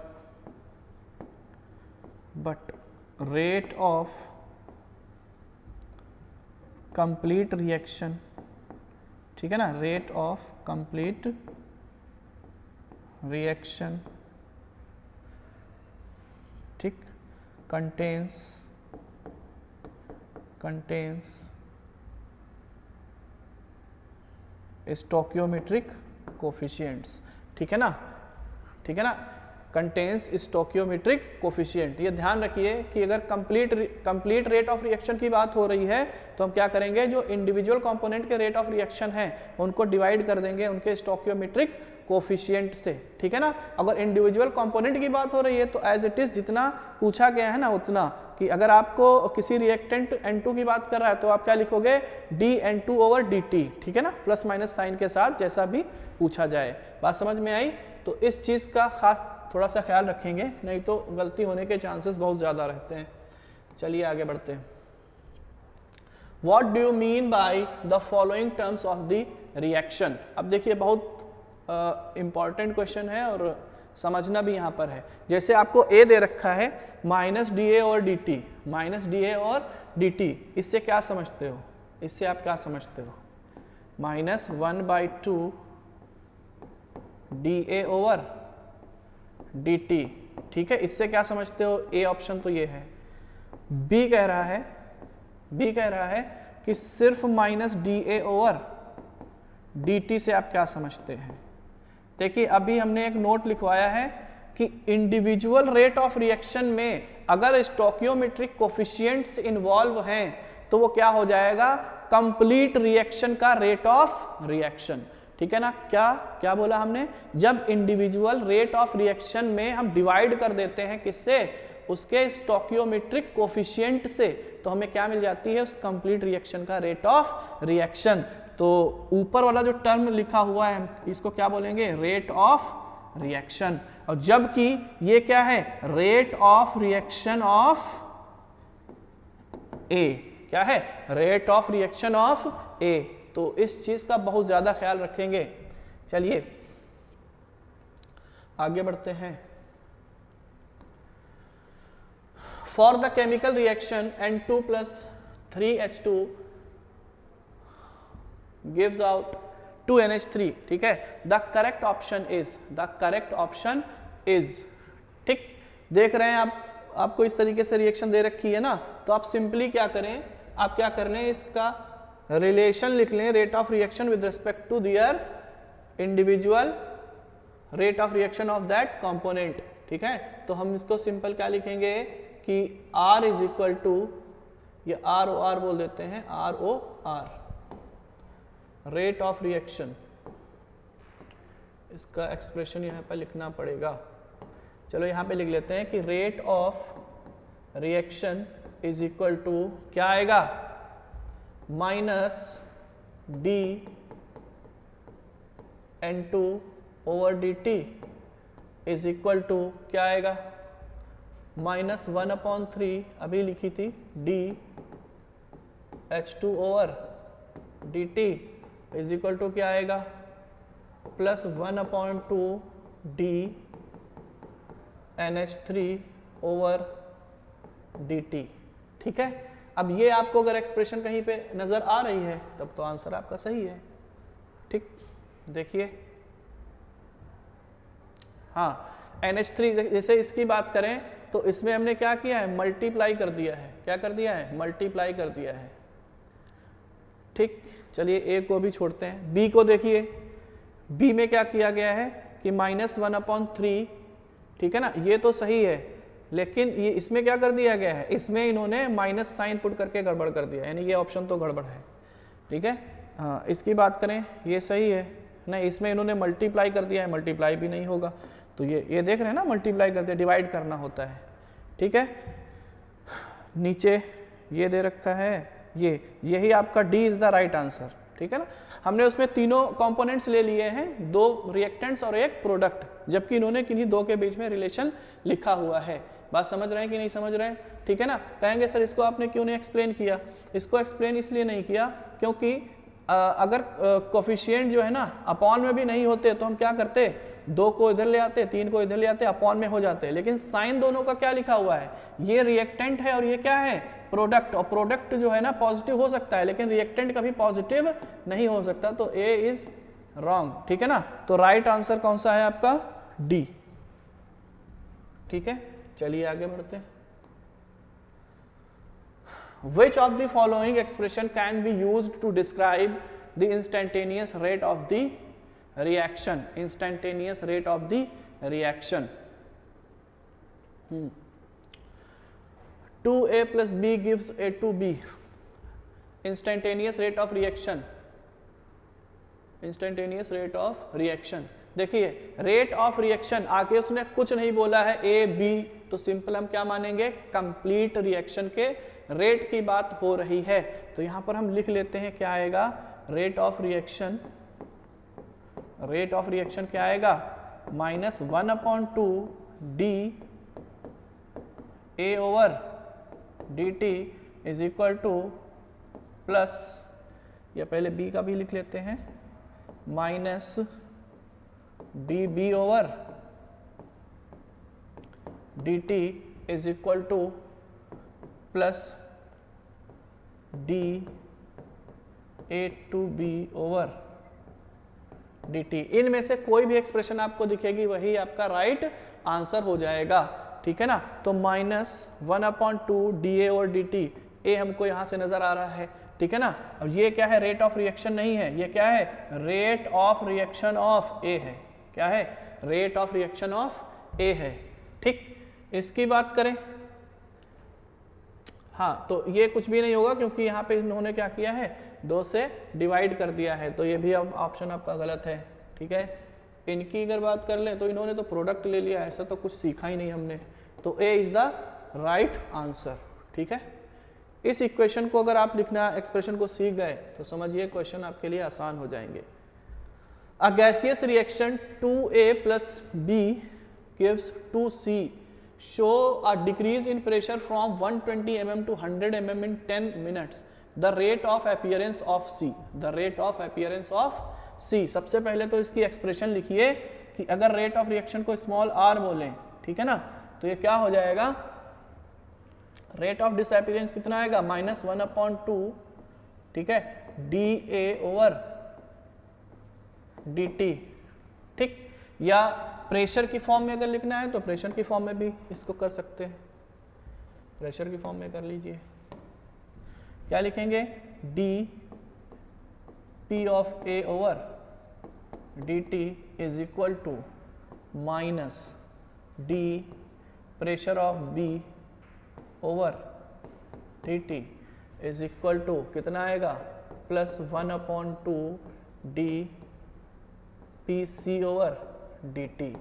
rate of complete reaction, ठीक है ना, रेट ऑफ कंप्लीट रिएक्शन, ठीक, contains stoichiometric coefficients, ठीक है ना, कंटेन्स स्टोकियोमेट्रिक कोफिशिएंट। ये ध्यान रखिए कि अगर कंप्लीट रेट ऑफ रिएक्शन की बात हो रही है तो हम क्या करेंगे, जो इंडिविजुअल कंपोनेंट के रेट ऑफ रिएक्शन है उनको डिवाइड कर देंगे उनके स्टोकियोमेट्रिक कोफिशिएंट से, ठीक है ना। अगर इंडिविजुअल कंपोनेंट की बात हो रही है तो एज इट इज जितना पूछा गया है ना उतना, कि अगर आपको किसी रिएक्टेंट N2 की बात कर रहा है तो आप क्या लिखोगे dN2/dt, ठीक है ना, प्लस माइनस साइन के साथ, जैसा भी पूछा जाए। बात समझ में आई? तो इस चीज का खास थोड़ा सा ख्याल रखेंगे, नहीं तो गलती होने के चांसेस बहुत ज्यादा रहते हैं। चलिए आगे बढ़ते हैं। What do you mean by the following terms of the reaction? अब देखिए बहुत इंपॉर्टेंट क्वेश्चन है और समझना भी यहाँ पर है। जैसे आपको A दे रखा है -dA/dt, -dA/dt, इससे क्या समझते हो, इससे आप क्या समझते हो, -1/2 dA/dt, ठीक है, इससे क्या समझते हो, A ऑप्शन तो ये है। B कह रहा है कि सिर्फ -dA/dt से आप क्या समझते हैं। देखिए अभी हमने एक नोट लिखवाया है कि इंडिविजुअल रेट ऑफ रिएक्शन में अगर स्टोकियोमेट्रिक कोफिशिएंट्स इन्वॉल्व हैं तो वो क्या हो जाएगा, कंप्लीट रिएक्शन का रेट ऑफ रिएक्शन, ठीक है ना। क्या बोला हमने, जब इंडिविजुअल रेट ऑफ रिएक्शन में हम डिवाइड कर देते हैं किससे, उसके स्टोकियोमेट्रिक कोफिशिएंट से, तो हमें क्या मिल जाती है, उस कंप्लीट रिएक्शन का रेट ऑफ रिएक्शन। तो ऊपर वाला जो टर्म लिखा हुआ है इसको क्या बोलेंगे, रेट ऑफ रिएक्शन। और जबकि ये क्या है, रेट ऑफ रिएक्शन ऑफ ए, क्या है, रेट ऑफ रिएक्शन ऑफ ए। तो इस चीज का बहुत ज्यादा ख्याल रखेंगे। चलिए आगे बढ़ते हैं। For the chemical reaction N2 + 3H2 gives out 2NH3, ठीक है। द करेक्ट ऑप्शन इज, ठीक, देख रहे हैं आप, आपको इस तरीके से रिएक्शन दे रखी है ना, तो आप सिंपली क्या करें, आप क्या कर लें, इसका रिलेशन लिख लें, rate of reaction with respect to their individual rate of reaction of that component, ठीक है। तो हम इसको सिंपल क्या लिखेंगे कि R इज इक्वल टू, ये ROR बोल देते हैं, ROR, रेट ऑफ रिएक्शन, इसका एक्सप्रेशन यहाँ पे लिखना पड़ेगा। चलो यहाँ पे लिख लेते हैं कि rate of reaction is equal to क्या आएगा, -d N2/dt is equal to क्या आएगा, -1/3 अभी लिखी थी d H2/dt is equal to क्या आएगा, +1/2 d NH3/dt, ठीक है। अब ये आपको अगर एक्सप्रेशन कहीं पे नजर आ रही है तब तो आंसर आपका सही है, ठीक। देखिए हाँ, NH3 जैसे इसकी बात करें तो इसमें हमने क्या किया है, मल्टीप्लाई कर दिया है, क्या कर दिया है, मल्टीप्लाई कर दिया है, ठीक। चलिए ए को भी छोड़ते हैं, बी को देखिए, बी में क्या किया गया है कि -1/3, ठीक है ना, ये तो सही है, लेकिन ये इसमें क्या कर दिया गया है, इसमें इन्होंने माइनस साइन पुट करके गड़बड़ कर दिया, यानी ये ऑप्शन तो गड़बड़ है, ठीक है। हाँ, इसकी बात करें ये सही है, नहीं इसमें इन्होंने मल्टीप्लाई कर दिया है, मल्टीप्लाई भी नहीं होगा, तो ये देख रहे हैं ना, मल्टीप्लाई करते डिवाइड करना होता है, ठीक है। नीचे ये दे रखा है, यही आपका D is the right answer, ठीक है ना। हमने उसमें तीनों कंपोनेंट्स ले लिए हैं, 2 रिएक्टेंट्स और 1 प्रोडक्ट, जबकि इन्होंने किन्हीं 2 के बीच में रिलेशन लिखा हुआ है। बात समझ रहे हैं कि नहीं समझ रहे हैं, ठीक है ना। कहेंगे सर इसको आपने क्यों नहीं एक्सप्लेन किया, इसको एक्सप्लेन इसलिए नहीं किया क्योंकि अगर कोफिशिएंट जो है ना अपॉन में भी नहीं होते तो हम क्या करते, 2 को इधर ले आते, 3 को इधर ले आते, अपॉन में हो जाते, लेकिन साइन दोनों का क्या लिखा हुआ है, ये रिएक्टेंट है और ये क्या है, प्रोडक्ट। और प्रोडक्ट जो है ना पॉजिटिव हो सकता है लेकिन रिएक्टेंट कभी पॉजिटिव नहीं हो सकता, तो ए इज रॉन्ग, ठीक है ना। तो राइट आंसर कौन सा है आपका, डी, ठीक है। चलिए आगे बढ़ते हैं। Which of the following expression can be used to describe the instantaneous rate of the reaction? Instantaneous rate of the reaction. 2A plus B gives A to B. Instantaneous rate of reaction. Instantaneous rate of reaction. देखिए रेट ऑफ रिएक्शन आगे उसने कुछ नहीं बोला है ए बी, तो सिंपल हम क्या मानेंगे, कंप्लीट रिएक्शन के रेट की बात हो रही है। तो यहां पर हम लिख लेते हैं क्या आएगा, rate of reaction, rate of reaction क्या आएगा, -1/2 D A/dt is equal to plus, या पहले बी का भी लिख लेते हैं, minus dB/dt is equal to plus dA/dt। इनमें से कोई भी एक्सप्रेशन आपको दिखेगी वही आपका राइट आंसर हो जाएगा, ठीक है ना। तो -1/2 dA/dt, ए हमको यहां से नजर आ रहा है, ठीक है ना। अब ये क्या है, रेट ऑफ रिएक्शन नहीं है, ये क्या है, रेट ऑफ रिएक्शन ऑफ ए है, क्या है, रेट ऑफ रिएक्शन ऑफ ए है, ठीक। इसकी बात करें, हाँ, तो ये कुछ भी नहीं होगा क्योंकि यहाँ पे इन्होंने क्या किया है, 2 से डिवाइड कर दिया है, तो ये भी अब ऑप्शन आपका गलत है, ठीक है। इनकी अगर बात कर लें तो इन्होंने तो प्रोडक्ट ले लिया, ऐसा तो कुछ सीखा ही नहीं हमने, तो ए इज द राइट आंसर। ठीक है, इस इक्वेशन को अगर आप लिखना एक्सप्रेशन को सीख गए तो समझिए क्वेश्चन आपके लिए आसान हो जाएंगे। अ gaseous reaction 2A plus B gives 2C show a decrease in pressure from 120 mm to 100 mm in 10 minutes. The rate of appearance of C. The rate of appearance of C. सबसे पहले तो इसकी एक्सप्रेशन लिखिए कि अगर रेट ऑफ रिएक्शन को स्मॉल r बोलें, ठीक है ना, तो ये क्या हो जाएगा, रेट ऑफ डिसअपीयरेंस कितना आएगा, -1/2, ठीक है, dA/dt, ठीक। या प्रेशर की फॉर्म में अगर लिखना है तो प्रेशर की फॉर्म में भी इसको कर सकते हैं, प्रेशर की फॉर्म में कर लीजिए। क्या लिखेंगे, dP/A/dt is equal to minus d pressure of B/dt is equal to कितना आएगा, +1/2 dPc/dt।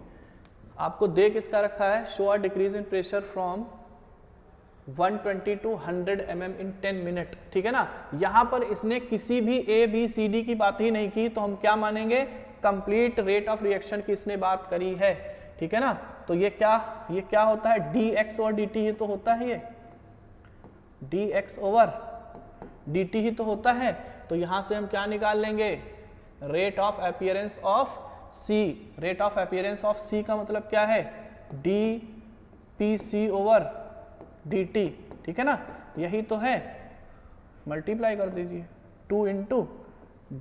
आपको दे किसका रखा है, show a decrease in pressure from 120 to 100 mm in 10 minute, ठीक है ना। यहां पर इसने किसी भी ABCD की बात ही नहीं की, तो हम क्या मानेंगे, कंप्लीट रेट ऑफ रिएक्शन की इसने बात करी है, ठीक है ना। तो ये क्या होता है, dx/dt ही तो होता है, ये dx/dt ही तो होता है। तो यहां से हम क्या निकाल लेंगे, rate of appearance of C। Rate of appearance of C का मतलब क्या है, dPc/dt, ठीक है ना, यही तो है। मल्टीप्लाई कर दीजिए 2 ×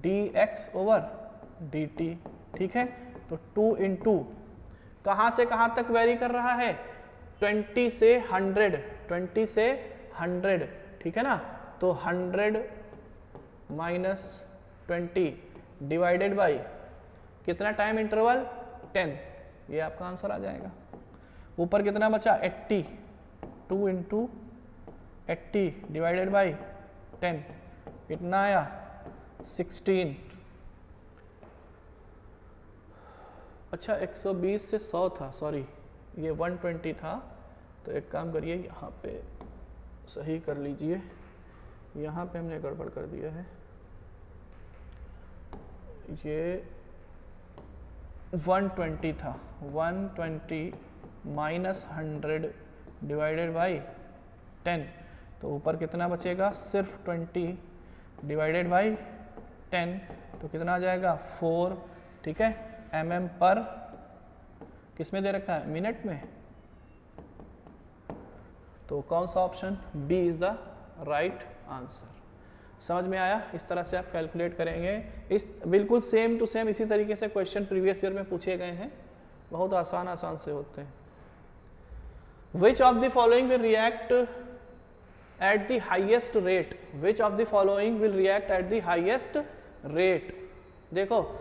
dx/dt, ठीक है। तो 2 × कहां से कहां तक वेरी कर रहा है, 20 से 100, 20 से 100, ठीक है ना। तो 100 - 20 डिवाइडेड बाई कितना टाइम इंटरवल, 10, ये आपका आंसर आ जाएगा। ऊपर कितना बचा, 80, 2 × 80 डिवाइडेड बाई 10 कितना आया, 16। अच्छा 120 से 100 था, सॉरी ये 120 था, तो एक काम करिए यहाँ पे सही कर लीजिए, यहाँ पे हमने गड़बड़ कर दिया है, ये 120 था, 120 - 100 डिवाइडेड बाई 10, तो ऊपर कितना बचेगा, सिर्फ 20 डिवाइडेड बाई 10, तो कितना आ जाएगा, 4, ठीक है, mm पर, किस में दे रखा है, मिनट में। तो कौन सा option, B is the right answer. समझ में आया, इस तरह से आप कैलकुलेट करेंगे। इस बिल्कुल सेम टू सेम इसी तरीके से क्वेश्चन प्रीवियस ईयर में पूछे गए हैं, बहुत आसान से होते हैं। Which of the following will react at the highest rate? Which of the following will react at the highest rate? देखो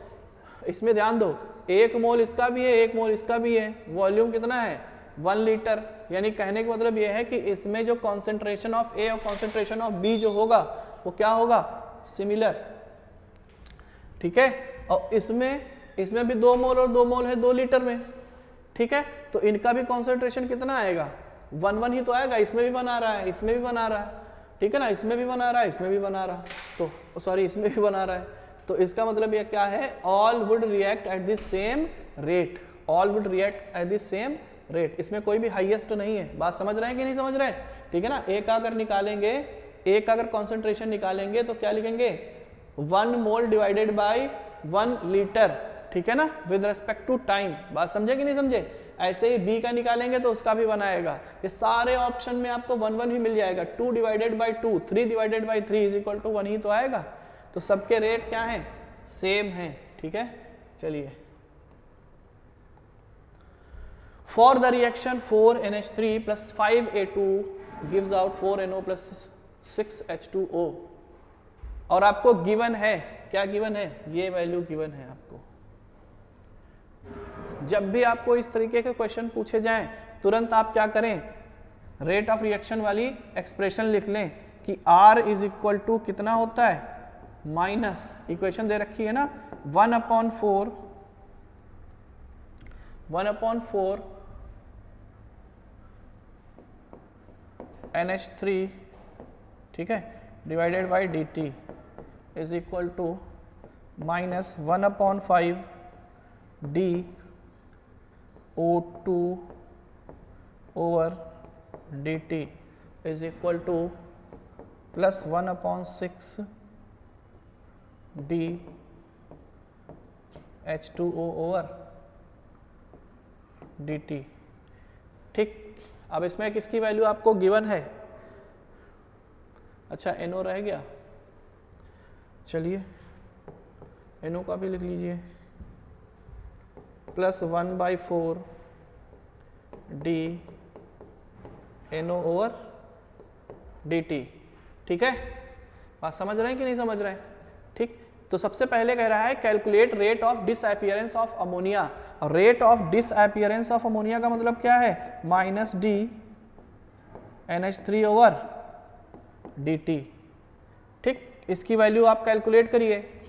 इसमें ध्यान दो, 1 मोल इसका भी है, 1 मोल इसका भी है, वॉल्यूम कितना है, 1 लीटर। यानी कहने का मतलब यह है कि इसमें जो कॉन्सेंट्रेशन ऑफ A और कॉन्सेंट्रेशन ऑफ B जो होगा वो क्या होगा, सिमिलर, ठीक है। और इसमें भी 2 मोल और 2 मोल है 2 लीटर में, ठीक है। तो इनका भी कॉन्सेंट्रेशन कितना आएगा, 1 ही तो आएगा। इसमें भी बना रहा है, इसमें भी बना रहा है, ठीक है ना, इसमें भी बना रहा है, इसमें भी बना रहा है, तो सॉरी इसमें भी बना रहा है। तो इसका मतलब ये क्या है, all would react at the same rate, all would react at the same rate. इसमें कोई भी हाईएस्ट नहीं है। बात समझ रहे हैं कि नहीं समझ रहे हैं, ठीक है ना। एक अगर निकालेंगे, एक अगर कॉन्सेंट्रेशन निकालेंगे तो क्या लिखेंगे, 1 मोल डिवाइडेड बाई 1 लीटर, ठीक है ना, विद रेस्पेक्ट टू टाइम। बात समझे कि नहीं समझे। ऐसे ही बी का निकालेंगे तो उसका भी बनाएगा। ये सारे ऑप्शन में आपको 1 ही मिल जाएगा। 2 divided by 2, 3 divided by 3 is equal to 1 ही तो आएगा। तो सबके रेट क्या हैं, सेम हैं, ठीक है। चलिए, for the reaction 4NH3 + 5A2 gives out 4NO + 6H2O, और आपको गिवन है, क्या गिवन है, ये वैल्यू गिवन है आपको। जब भी आपको इस तरीके के क्वेश्चन पूछे जाएं, तुरंत आप क्या करें, रेट ऑफ रिएक्शन वाली एक्सप्रेशन लिख लें कि R इज इक्वल टू कितना होता है, माइनस, इक्वेशन दे रखी है ना, 1/4 1/4 NH3, ठीक है, divided by dt is equal to -1/5 DO2 over dt is equal to +1/6 DH2O over dt। ठीक, अब इसमें किसकी वैल्यू आपको गिवन है? अच्छा, NO रह गया, चलिए NO का भी लिख लीजिए, +1/4 D NO ओवर dt। ठीक है, बात समझ रहे हैं कि नहीं समझ रहे हैं? ठीक, तो सबसे पहले कह रहा है calculate rate of disappearance of ammonia. Rate of disappearance of ammonia का मतलब क्या है? -D NH3 over dt। ठीक, इसकी वैल्यू आप कैलकुलेट करिए।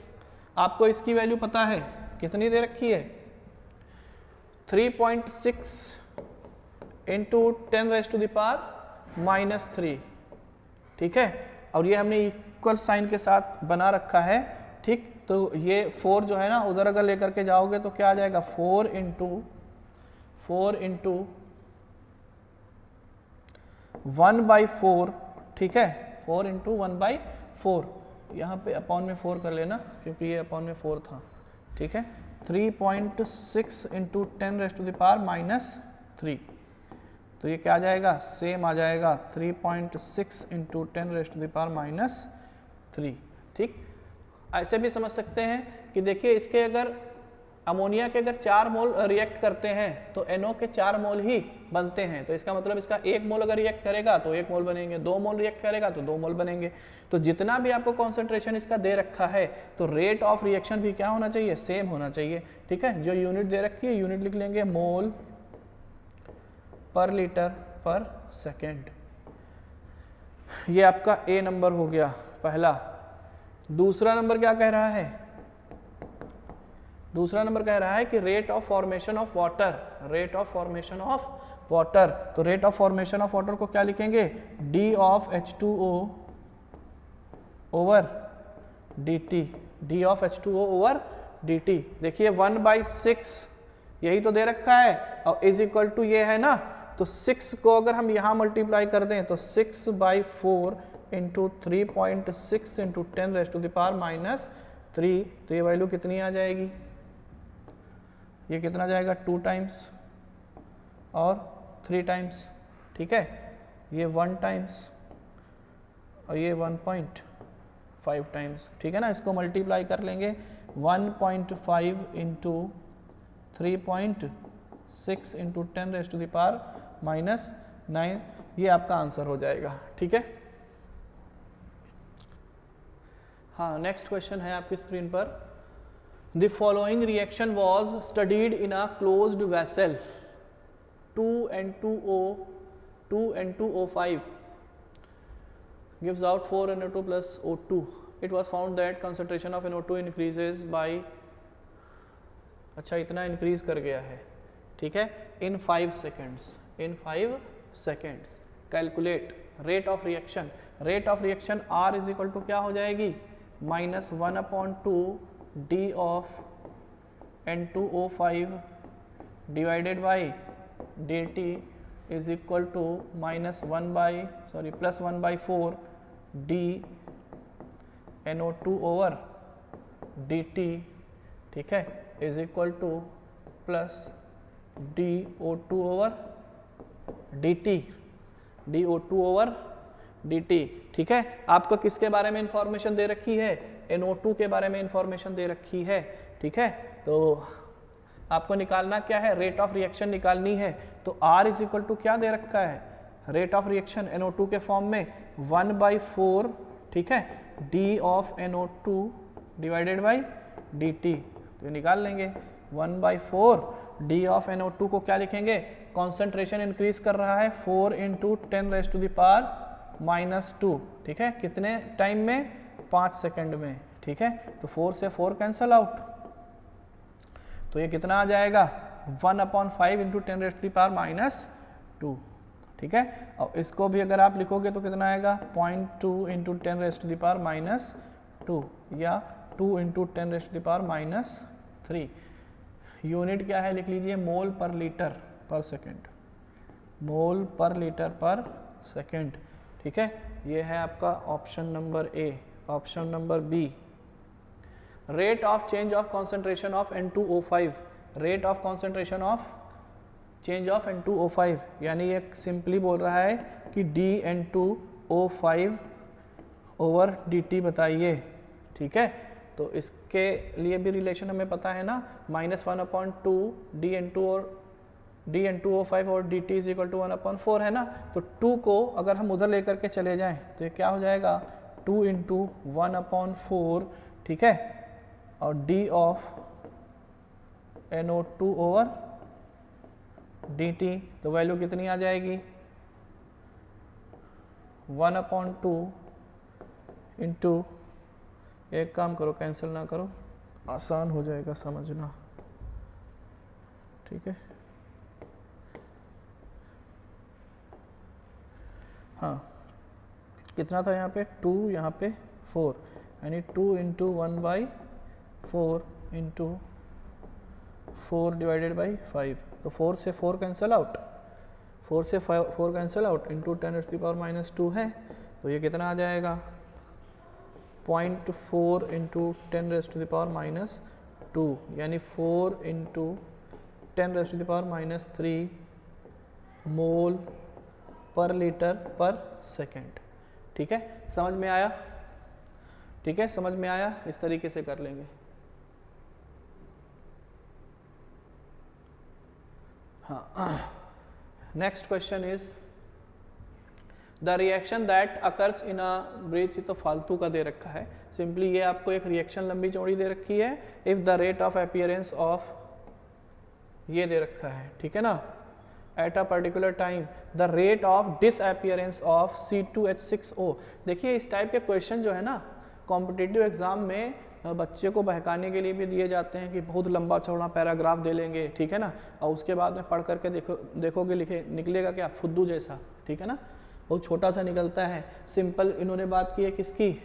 आपको इसकी वैल्यू पता है, कितनी दे रखी है? 3.6 इंटू 10⁻⁻3। ठीक है, और ये हमने इक्वल साइन के साथ बना रखा है। ठीक, तो ये 4 जो है ना, उधर अगर लेकर के जाओगे तो क्या आ जाएगा? 4 इंटू 1/4। ठीक है, 4 इंटू 1/4, यहाँ पे अपॉन में 4 कर लेना क्योंकि ये अपॉन में 4 था। ठीक है, 3.6 इंटू 10⁻⁻3, तो ये क्या आ जाएगा? सेम आ जाएगा 3.6 इंटू 10⁻⁻3। ठीक, ऐसे भी समझ सकते हैं कि देखिए इसके अगर अमोनिया के अगर 4 मोल रिएक्ट करते हैं तो NO के 4 मोल ही बनते हैं, तो इसका मतलब इसका 1 मोल अगर रिएक्ट करेगा तो 1 मोल बनेंगे, 2 मोल रिएक्ट करेगा तो 2 मोल बनेंगे। तो जितना भी आपको कॉन्सेंट्रेशन इसका दे रखा है तो रेट ऑफ रिएक्शन भी क्या होना चाहिए? सेम होना चाहिए। ठीक है, जो यूनिट दे रखी है यूनिट लिख लेंगे मोल पर लीटर पर सेकेंड। ये आपका A नंबर हो गया पहला। दूसरा नंबर क्या कह रहा है? दूसरा नंबर कह रहा है कि rate of formation of water. Rate of formation of water, तो rate of formation of water को क्या लिखेंगे? D of H2O over dt। D of H2O over dt। देखिए 1/6 यही तो दे रखा है और इज इक्वल टू ये है ना, तो 6 को अगर हम यहाँ मल्टीप्लाई कर दें तो 6/4 इंटू 3.6 इंटू 10⁻⁻3, तो ये वैल्यू कितनी आ जाएगी? ये कितना जाएगा? 2 टाइम्स और 3 टाइम्स। ठीक है, ये 1 टाइम्स और ये 1.5 टाइम्स। ठीक है ना, इसको मल्टीप्लाई कर लेंगे 1.5 इंटू 3.6 इंटू 10⁻⁻9, ये आपका आंसर हो जाएगा। ठीक है, हाँ, नेक्स्ट क्वेश्चन है आपकी स्क्रीन पर। The following reaction was studied in a closed vessel 2N2O5 gives out 4NO2 plus O2. It was found that concentration of NO2 increases by, अच्छा इतना इंक्रीज कर गया है। ठीक है, in 5 seconds. In 5 seconds calculate rate of reaction. Rate of reaction R is equal to क्या हो जाएगी? -1/2 D of N2O5 divided by dt is equal to +1/4 D NO2 over dt। ठीक है, is equal to plus DO2 over dt। DO2 over dt। ठीक है, आपको किसके बारे में इंफॉर्मेशन दे रखी है? NO2 के बारे में इंफॉर्मेशन दे रखी है। ठीक है, तो आपको निकालना क्या है? रेट ऑफ रिएक्शन निकालनी है। तो R इज इक्वल टू क्या दे रखा है? रेट ऑफ रिएक्शन NO2 के फॉर्म में 1/4, ठीक है, D of NO2 divided by dt, तो ये निकाल लेंगे 1/4 D ऑफ NO2 को क्या लिखेंगे? कॉन्सेंट्रेशन इंक्रीज कर रहा है 4 इंटू 10⁻⁻²। ठीक है, कितने टाइम में? 5 सेकंड में। ठीक है, तो 4 से 4 कैंसल आउट, तो ये कितना आ जाएगा? 1/5 इंटू 10⁻²। ठीक है। और इसको भी अगर आप लिखोगे तो कितना आएगा 0.2 into 10 raise to the power -2 या 2 into 10 raise to the power -3। Unit क्या है लिख लीजिए, मोल पर लीटर पर सेकेंड, मोल पर लीटर पर सेकेंड, ठीक है। ये है आपका option number A. Option number B, rate of change of concentration of N2O5, rate of concentration of change of N2O5, यानी ये सिंपली बोल रहा है कि dN2O5 ओवर dt बताइए, ठीक है। तो इसके लिए भी रिलेशन हमें पता है ना, -1/2 dN2O5 और dt इज इक्वल टू 1/4 है ना। तो 2 को अगर हम उधर लेकर के चले जाएं तो ये क्या हो जाएगा 2 इंटू 1/4, ठीक है। और d of NO2 over dt, तो वैल्यू कितनी आ जाएगी 1/2 इंटू, एक काम करो कैंसिल ना करो, आसान हो जाएगा समझना, ठीक है। हाँ कितना था यहाँ पे 2, यहाँ पे 4, यानी 2 इंटू 1/4 इंटू 4 डिवाइडेड बाई 5। तो 4 से 4 कैंसिल आउट, 4 से 4 cancel out, into 10 to the power -2 है। तो ये कितना आ जाएगा 0.4 into 10 raise to the power -2, यानी 4 into 10 raise to the power -3 mole per litre पर सेकेंड, ठीक है। समझ में आया, ठीक है, समझ में आया, इस तरीके से कर लेंगे। हाँ, next question is the reaction that occurs in a breath, तो फालतू का दे रखा है, सिंपली ये आपको एक रिएक्शन लंबी चौड़ी दे रखी है। If the rate of appearance of, ये दे रखा है, ठीक है ना, at a particular time the rate of disappearance of C2H6O। देखिए इस टाइप के क्वेश्चन जो है ना कॉम्पिटिटिव एग्जाम में बच्चे को बहकाने के लिए भी दिए जाते हैं कि बहुत लंबा चौड़ा पैराग्राफ दे लेंगे, ठीक है ना, और उसके बाद में पढ़ करके देखोगे लिखे निकलेगा क्या फुद्दू जैसा, ठीक है ना, बहुत छोटा सा निकलता है। सिंपल इन्होंने बात की है किसकी,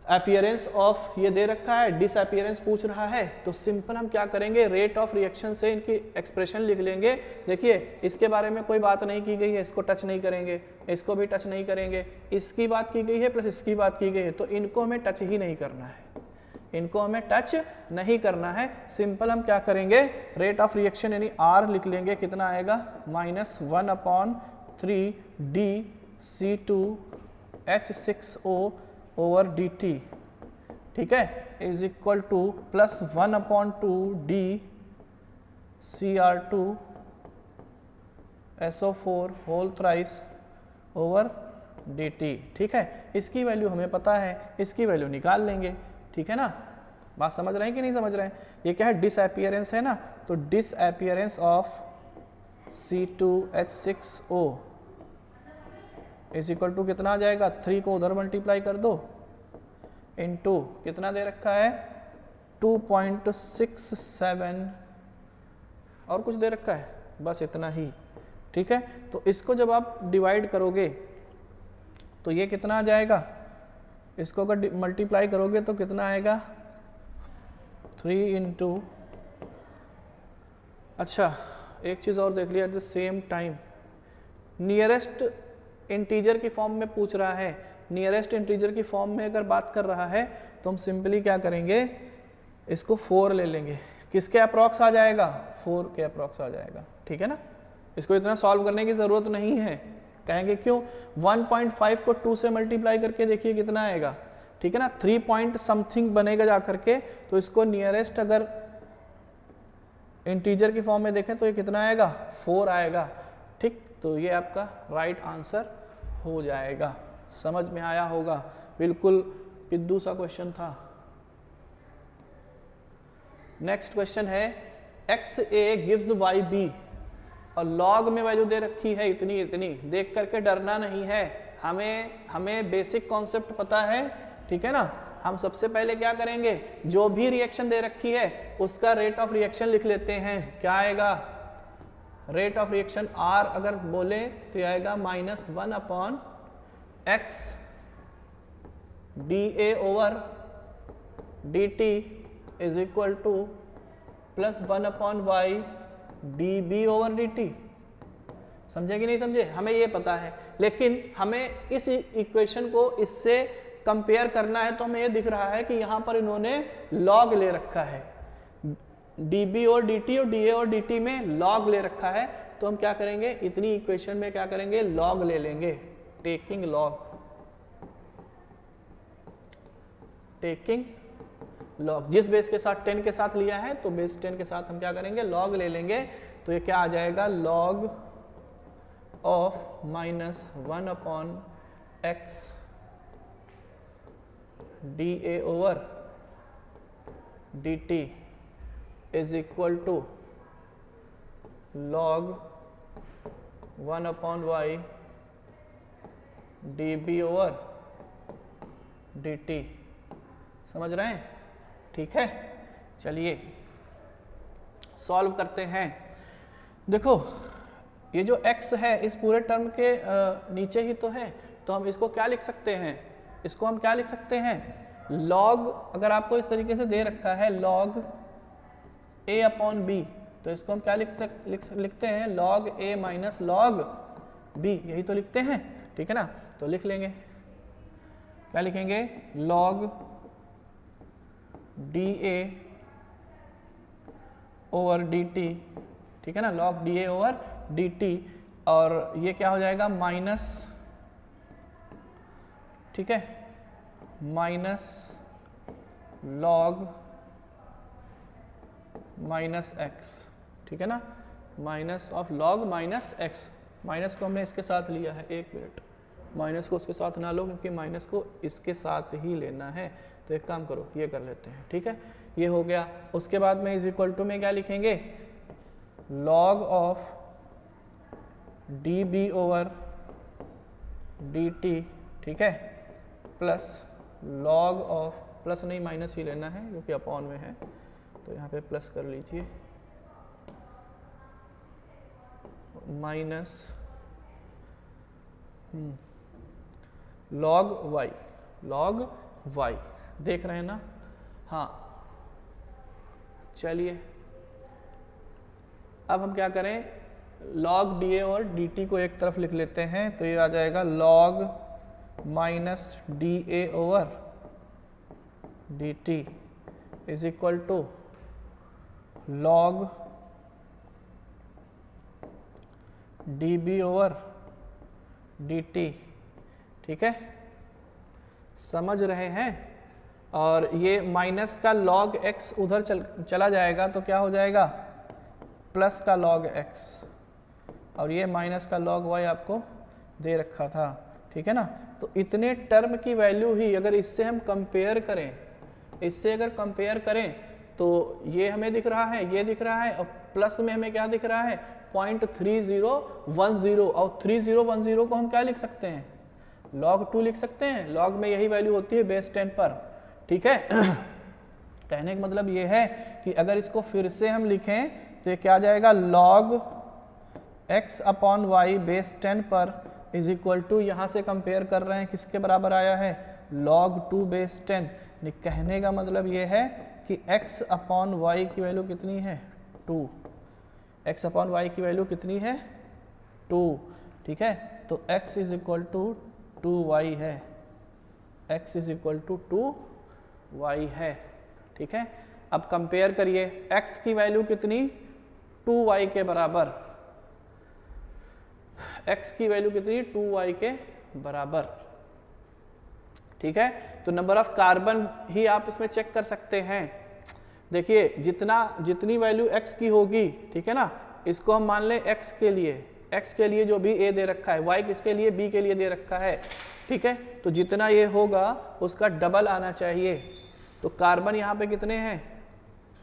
अपीयरेंस ऑफ, ये दे रखा है, डिसअपीयरेंस पूछ रहा है, तो सिंपल हम क्या करेंगे रेट ऑफ रिएक्शन से इनकी एक्सप्रेशन लिख लेंगे। देखिए इसके बारे में कोई बात नहीं की गई है, इसको टच नहीं करेंगे, इसको भी टच नहीं करेंगे, इसकी बात की गई है प्लस इसकी बात की गई है, तो इनको हमें टच ही नहीं करना है, इनको हमें टच नहीं करना है। सिंपल हम क्या करेंगे रेट ऑफ रिएक्शन यानी R लिख लेंगे, कितना आएगा -1/3 dC2H6O ओवर dt, ठीक है, is equal to plus 1/2 dCr2SO4 whole thrice over dt, ठीक है। इसकी वैल्यू हमें पता है, इसकी वैल्यू निकाल लेंगे, ठीक है ना। बात समझ रहे हैं कि नहीं समझ रहे हैं। ये क्या है डिसअपीयरेंस है ना, तो disappearance of C2H6O is equal to कितना आ जाएगा 3 को उधर मल्टीप्लाई कर दो इनटू कितना दे रखा है 2.67 और कुछ दे रखा है, बस इतना ही, ठीक है। तो इसको जब आप डिवाइड करोगे तो ये कितना आ जाएगा, इसको अगर मल्टीप्लाई करोगे तो कितना आएगा 3 इंटू, अच्छा एक चीज़ और देख लिया, at the same time nearest integer की फॉर्म में पूछ रहा है, नियरेस्ट इंटीजर की फॉर्म में अगर बात कर रहा है तो हम सिंपली क्या करेंगे इसको 4 ले लेंगे, किसके अप्रॉक्स आ जाएगा 4 के अप्रॉक्स आ जाएगा, ठीक है ना। इसको इतना सॉल्व करने की ज़रूरत नहीं है, कहेंगे क्यों 1.5 को 2 से मल्टीप्लाई करके देखिए कितना आएगा, ठीक है ना, 3 पॉइंट समथिंग बनेगा जा करके। तो इसको नियरेस्ट अगर इंटीजर की फॉर्म में देखें तो ये कितना आएगा 4 आएगा, ठीक। तो ये आपका राइट आंसर हो जाएगा, समझ में आया होगा, बिल्कुल पिद्दू सा क्वेश्चन था। नेक्स्ट क्वेश्चन है XA गिव्स YB और लॉग में वैल्यू दे रखी है इतनी इतनी, देख करके डरना नहीं है, हमें बेसिक कॉन्सेप्ट पता है, ठीक है ना। हम सबसे पहले क्या करेंगे जो भी रिएक्शन दे रखी है उसका रेट ऑफ रिएक्शन लिख लेते हैं, क्या आएगा रेट ऑफ रिएक्शन R अगर बोले तो आएगा -1/x dA/dt is equal to +1/y dB/dt। समझे कि नहीं समझे? हमें ये पता है, लेकिन हमें इस इक्वेशन को इससे कंपेयर करना है, तो हमें ये दिख रहा है कि यहाँ पर इन्होंने लॉग ले रखा है, dB और dt और dA और dt में लॉग ले रखा है। तो हम क्या करेंगे, इतनी इक्वेशन में क्या करेंगे, लॉग ले लेंगे, टेकिंग लॉग। जिस बेस के साथ 10 के साथ लिया है तो बेस 10 के साथ हम क्या करेंगे, लॉग ले लेंगे। तो ये क्या आ जाएगा, log of -1/x dA/dt is equal to log 1/y dB/dt। समझ रहे हैं? ठीक है, चलिए सॉल्व करते हैं। देखो ये जो x है इस पूरे टर्म के नीचे ही तो है, तो हम इसको क्या लिख सकते हैं, इसको हम क्या लिख सकते हैं, log, अगर आपको इस तरीके से दे रखा है log a/b, तो इसको हम क्या लिखते हैं, log a minus log b, यही तो लिखते हैं, ठीक है ना। तो लिख लेंगे, क्या लिखेंगे, log dA/dt, ठीक है ना, log dA/dt, और ये क्या हो जाएगा, माइनस, ठीक है, माइनस log -x, ठीक है ना, minus of log -x। Minus को हमने इसके साथ लिया है, एक मिनट, माइनस को उसके साथ ना लो क्योंकि माइनस को इसके साथ ही लेना है। तो एक काम करो, ये कर लेते हैं, ठीक है, ये हो गया। उसके बाद में इज इक्वल टू में क्या लिखेंगे, log ऑफ dB/dt, ठीक है, प्लस log ऑफ, प्लस नहीं माइनस ही लेना है क्योंकि अपॉन में है, तो यहाँ पे प्लस कर लीजिए, माइनस log y, देख रहे हैं ना, हाँ। चलिए अब हम क्या करें, log dA और dt को एक तरफ लिख लेते हैं, तो ये आ जाएगा log -dA/dt is equal to log dB/dt, ठीक है, समझ रहे हैं। और ये माइनस का log x उधर चला जाएगा तो क्या हो जाएगा, प्लस का log x, और ये माइनस का log y आपको दे रखा था, ठीक है ना। तो इतने टर्म की वैल्यू ही अगर इससे हम कंपेयर करें, इससे अगर कंपेयर करें तो ये हमें दिख रहा है, ये दिख रहा है, और प्लस में हमें क्या दिख रहा है, 0.3010, और 3010 को हम क्या लिख सकते हैं, log 2 लिख सकते हैं। log में यही वैल्यु होती है बेस 10 पर, ठीक है। कहने का मतलब ये है कि अगर इसको फिर से हम लिखें तो ये क्या आ जाएगा, log x/y बेस 10 पर इज इक्वल टू, यहाँ से कंपेयर कर रहे हैं किसके बराबर आया है, log 2 बेस 10। कहने का मतलब ये है कि x/y की वैल्यू कितनी है, 2, x/y की वैल्यू कितनी है, 2, ठीक है। तो x is equal to 2y है, x is equal to 2y है, ठीक है। अब कंपेयर करिए, x की वैल्यू कितनी, 2y के बराबर, x की वैल्यू कितनी, 2y के बराबर, ठीक है। तो नंबर ऑफ कार्बन ही आप इसमें चेक कर सकते हैं। देखिए जितनी वैल्यू x की होगी, ठीक है ना, इसको हम मान लें x के लिए जो भी a दे रखा है, y किसके लिए, b के लिए दे रखा है, ठीक है। तो जितना ये होगा उसका डबल आना चाहिए। तो कार्बन यहाँ पे कितने हैं,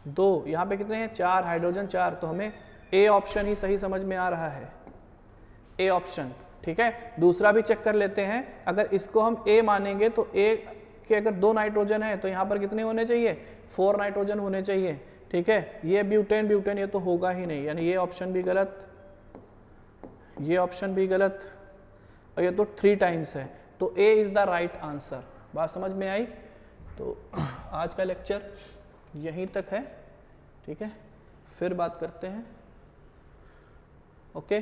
2, यहाँ पे कितने हैं, 4, हाइड्रोजन 4, तो हमें a ऑप्शन ही सही समझ में आ रहा है, a ऑप्शन, ठीक है। दूसरा भी चेक कर लेते हैं, अगर इसको हम a मानेंगे तो a के अगर 2 नाइट्रोजन है तो यहाँ पर कितने होने चाहिए, 4 नाइट्रोजन होने चाहिए, ठीक है। ये ब्यूटेन ये तो होगा ही नहीं, यानी ये ऑप्शन भी गलत, ये ऑप्शन भी गलत, और ये तो 3 टाइम्स है, तो ए इज द राइट आंसर। बात समझ में आई? तो आज का लेक्चर यहीं तक है, ठीक है, फिर बात करते हैं। Okay,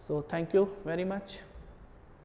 so thank you very much.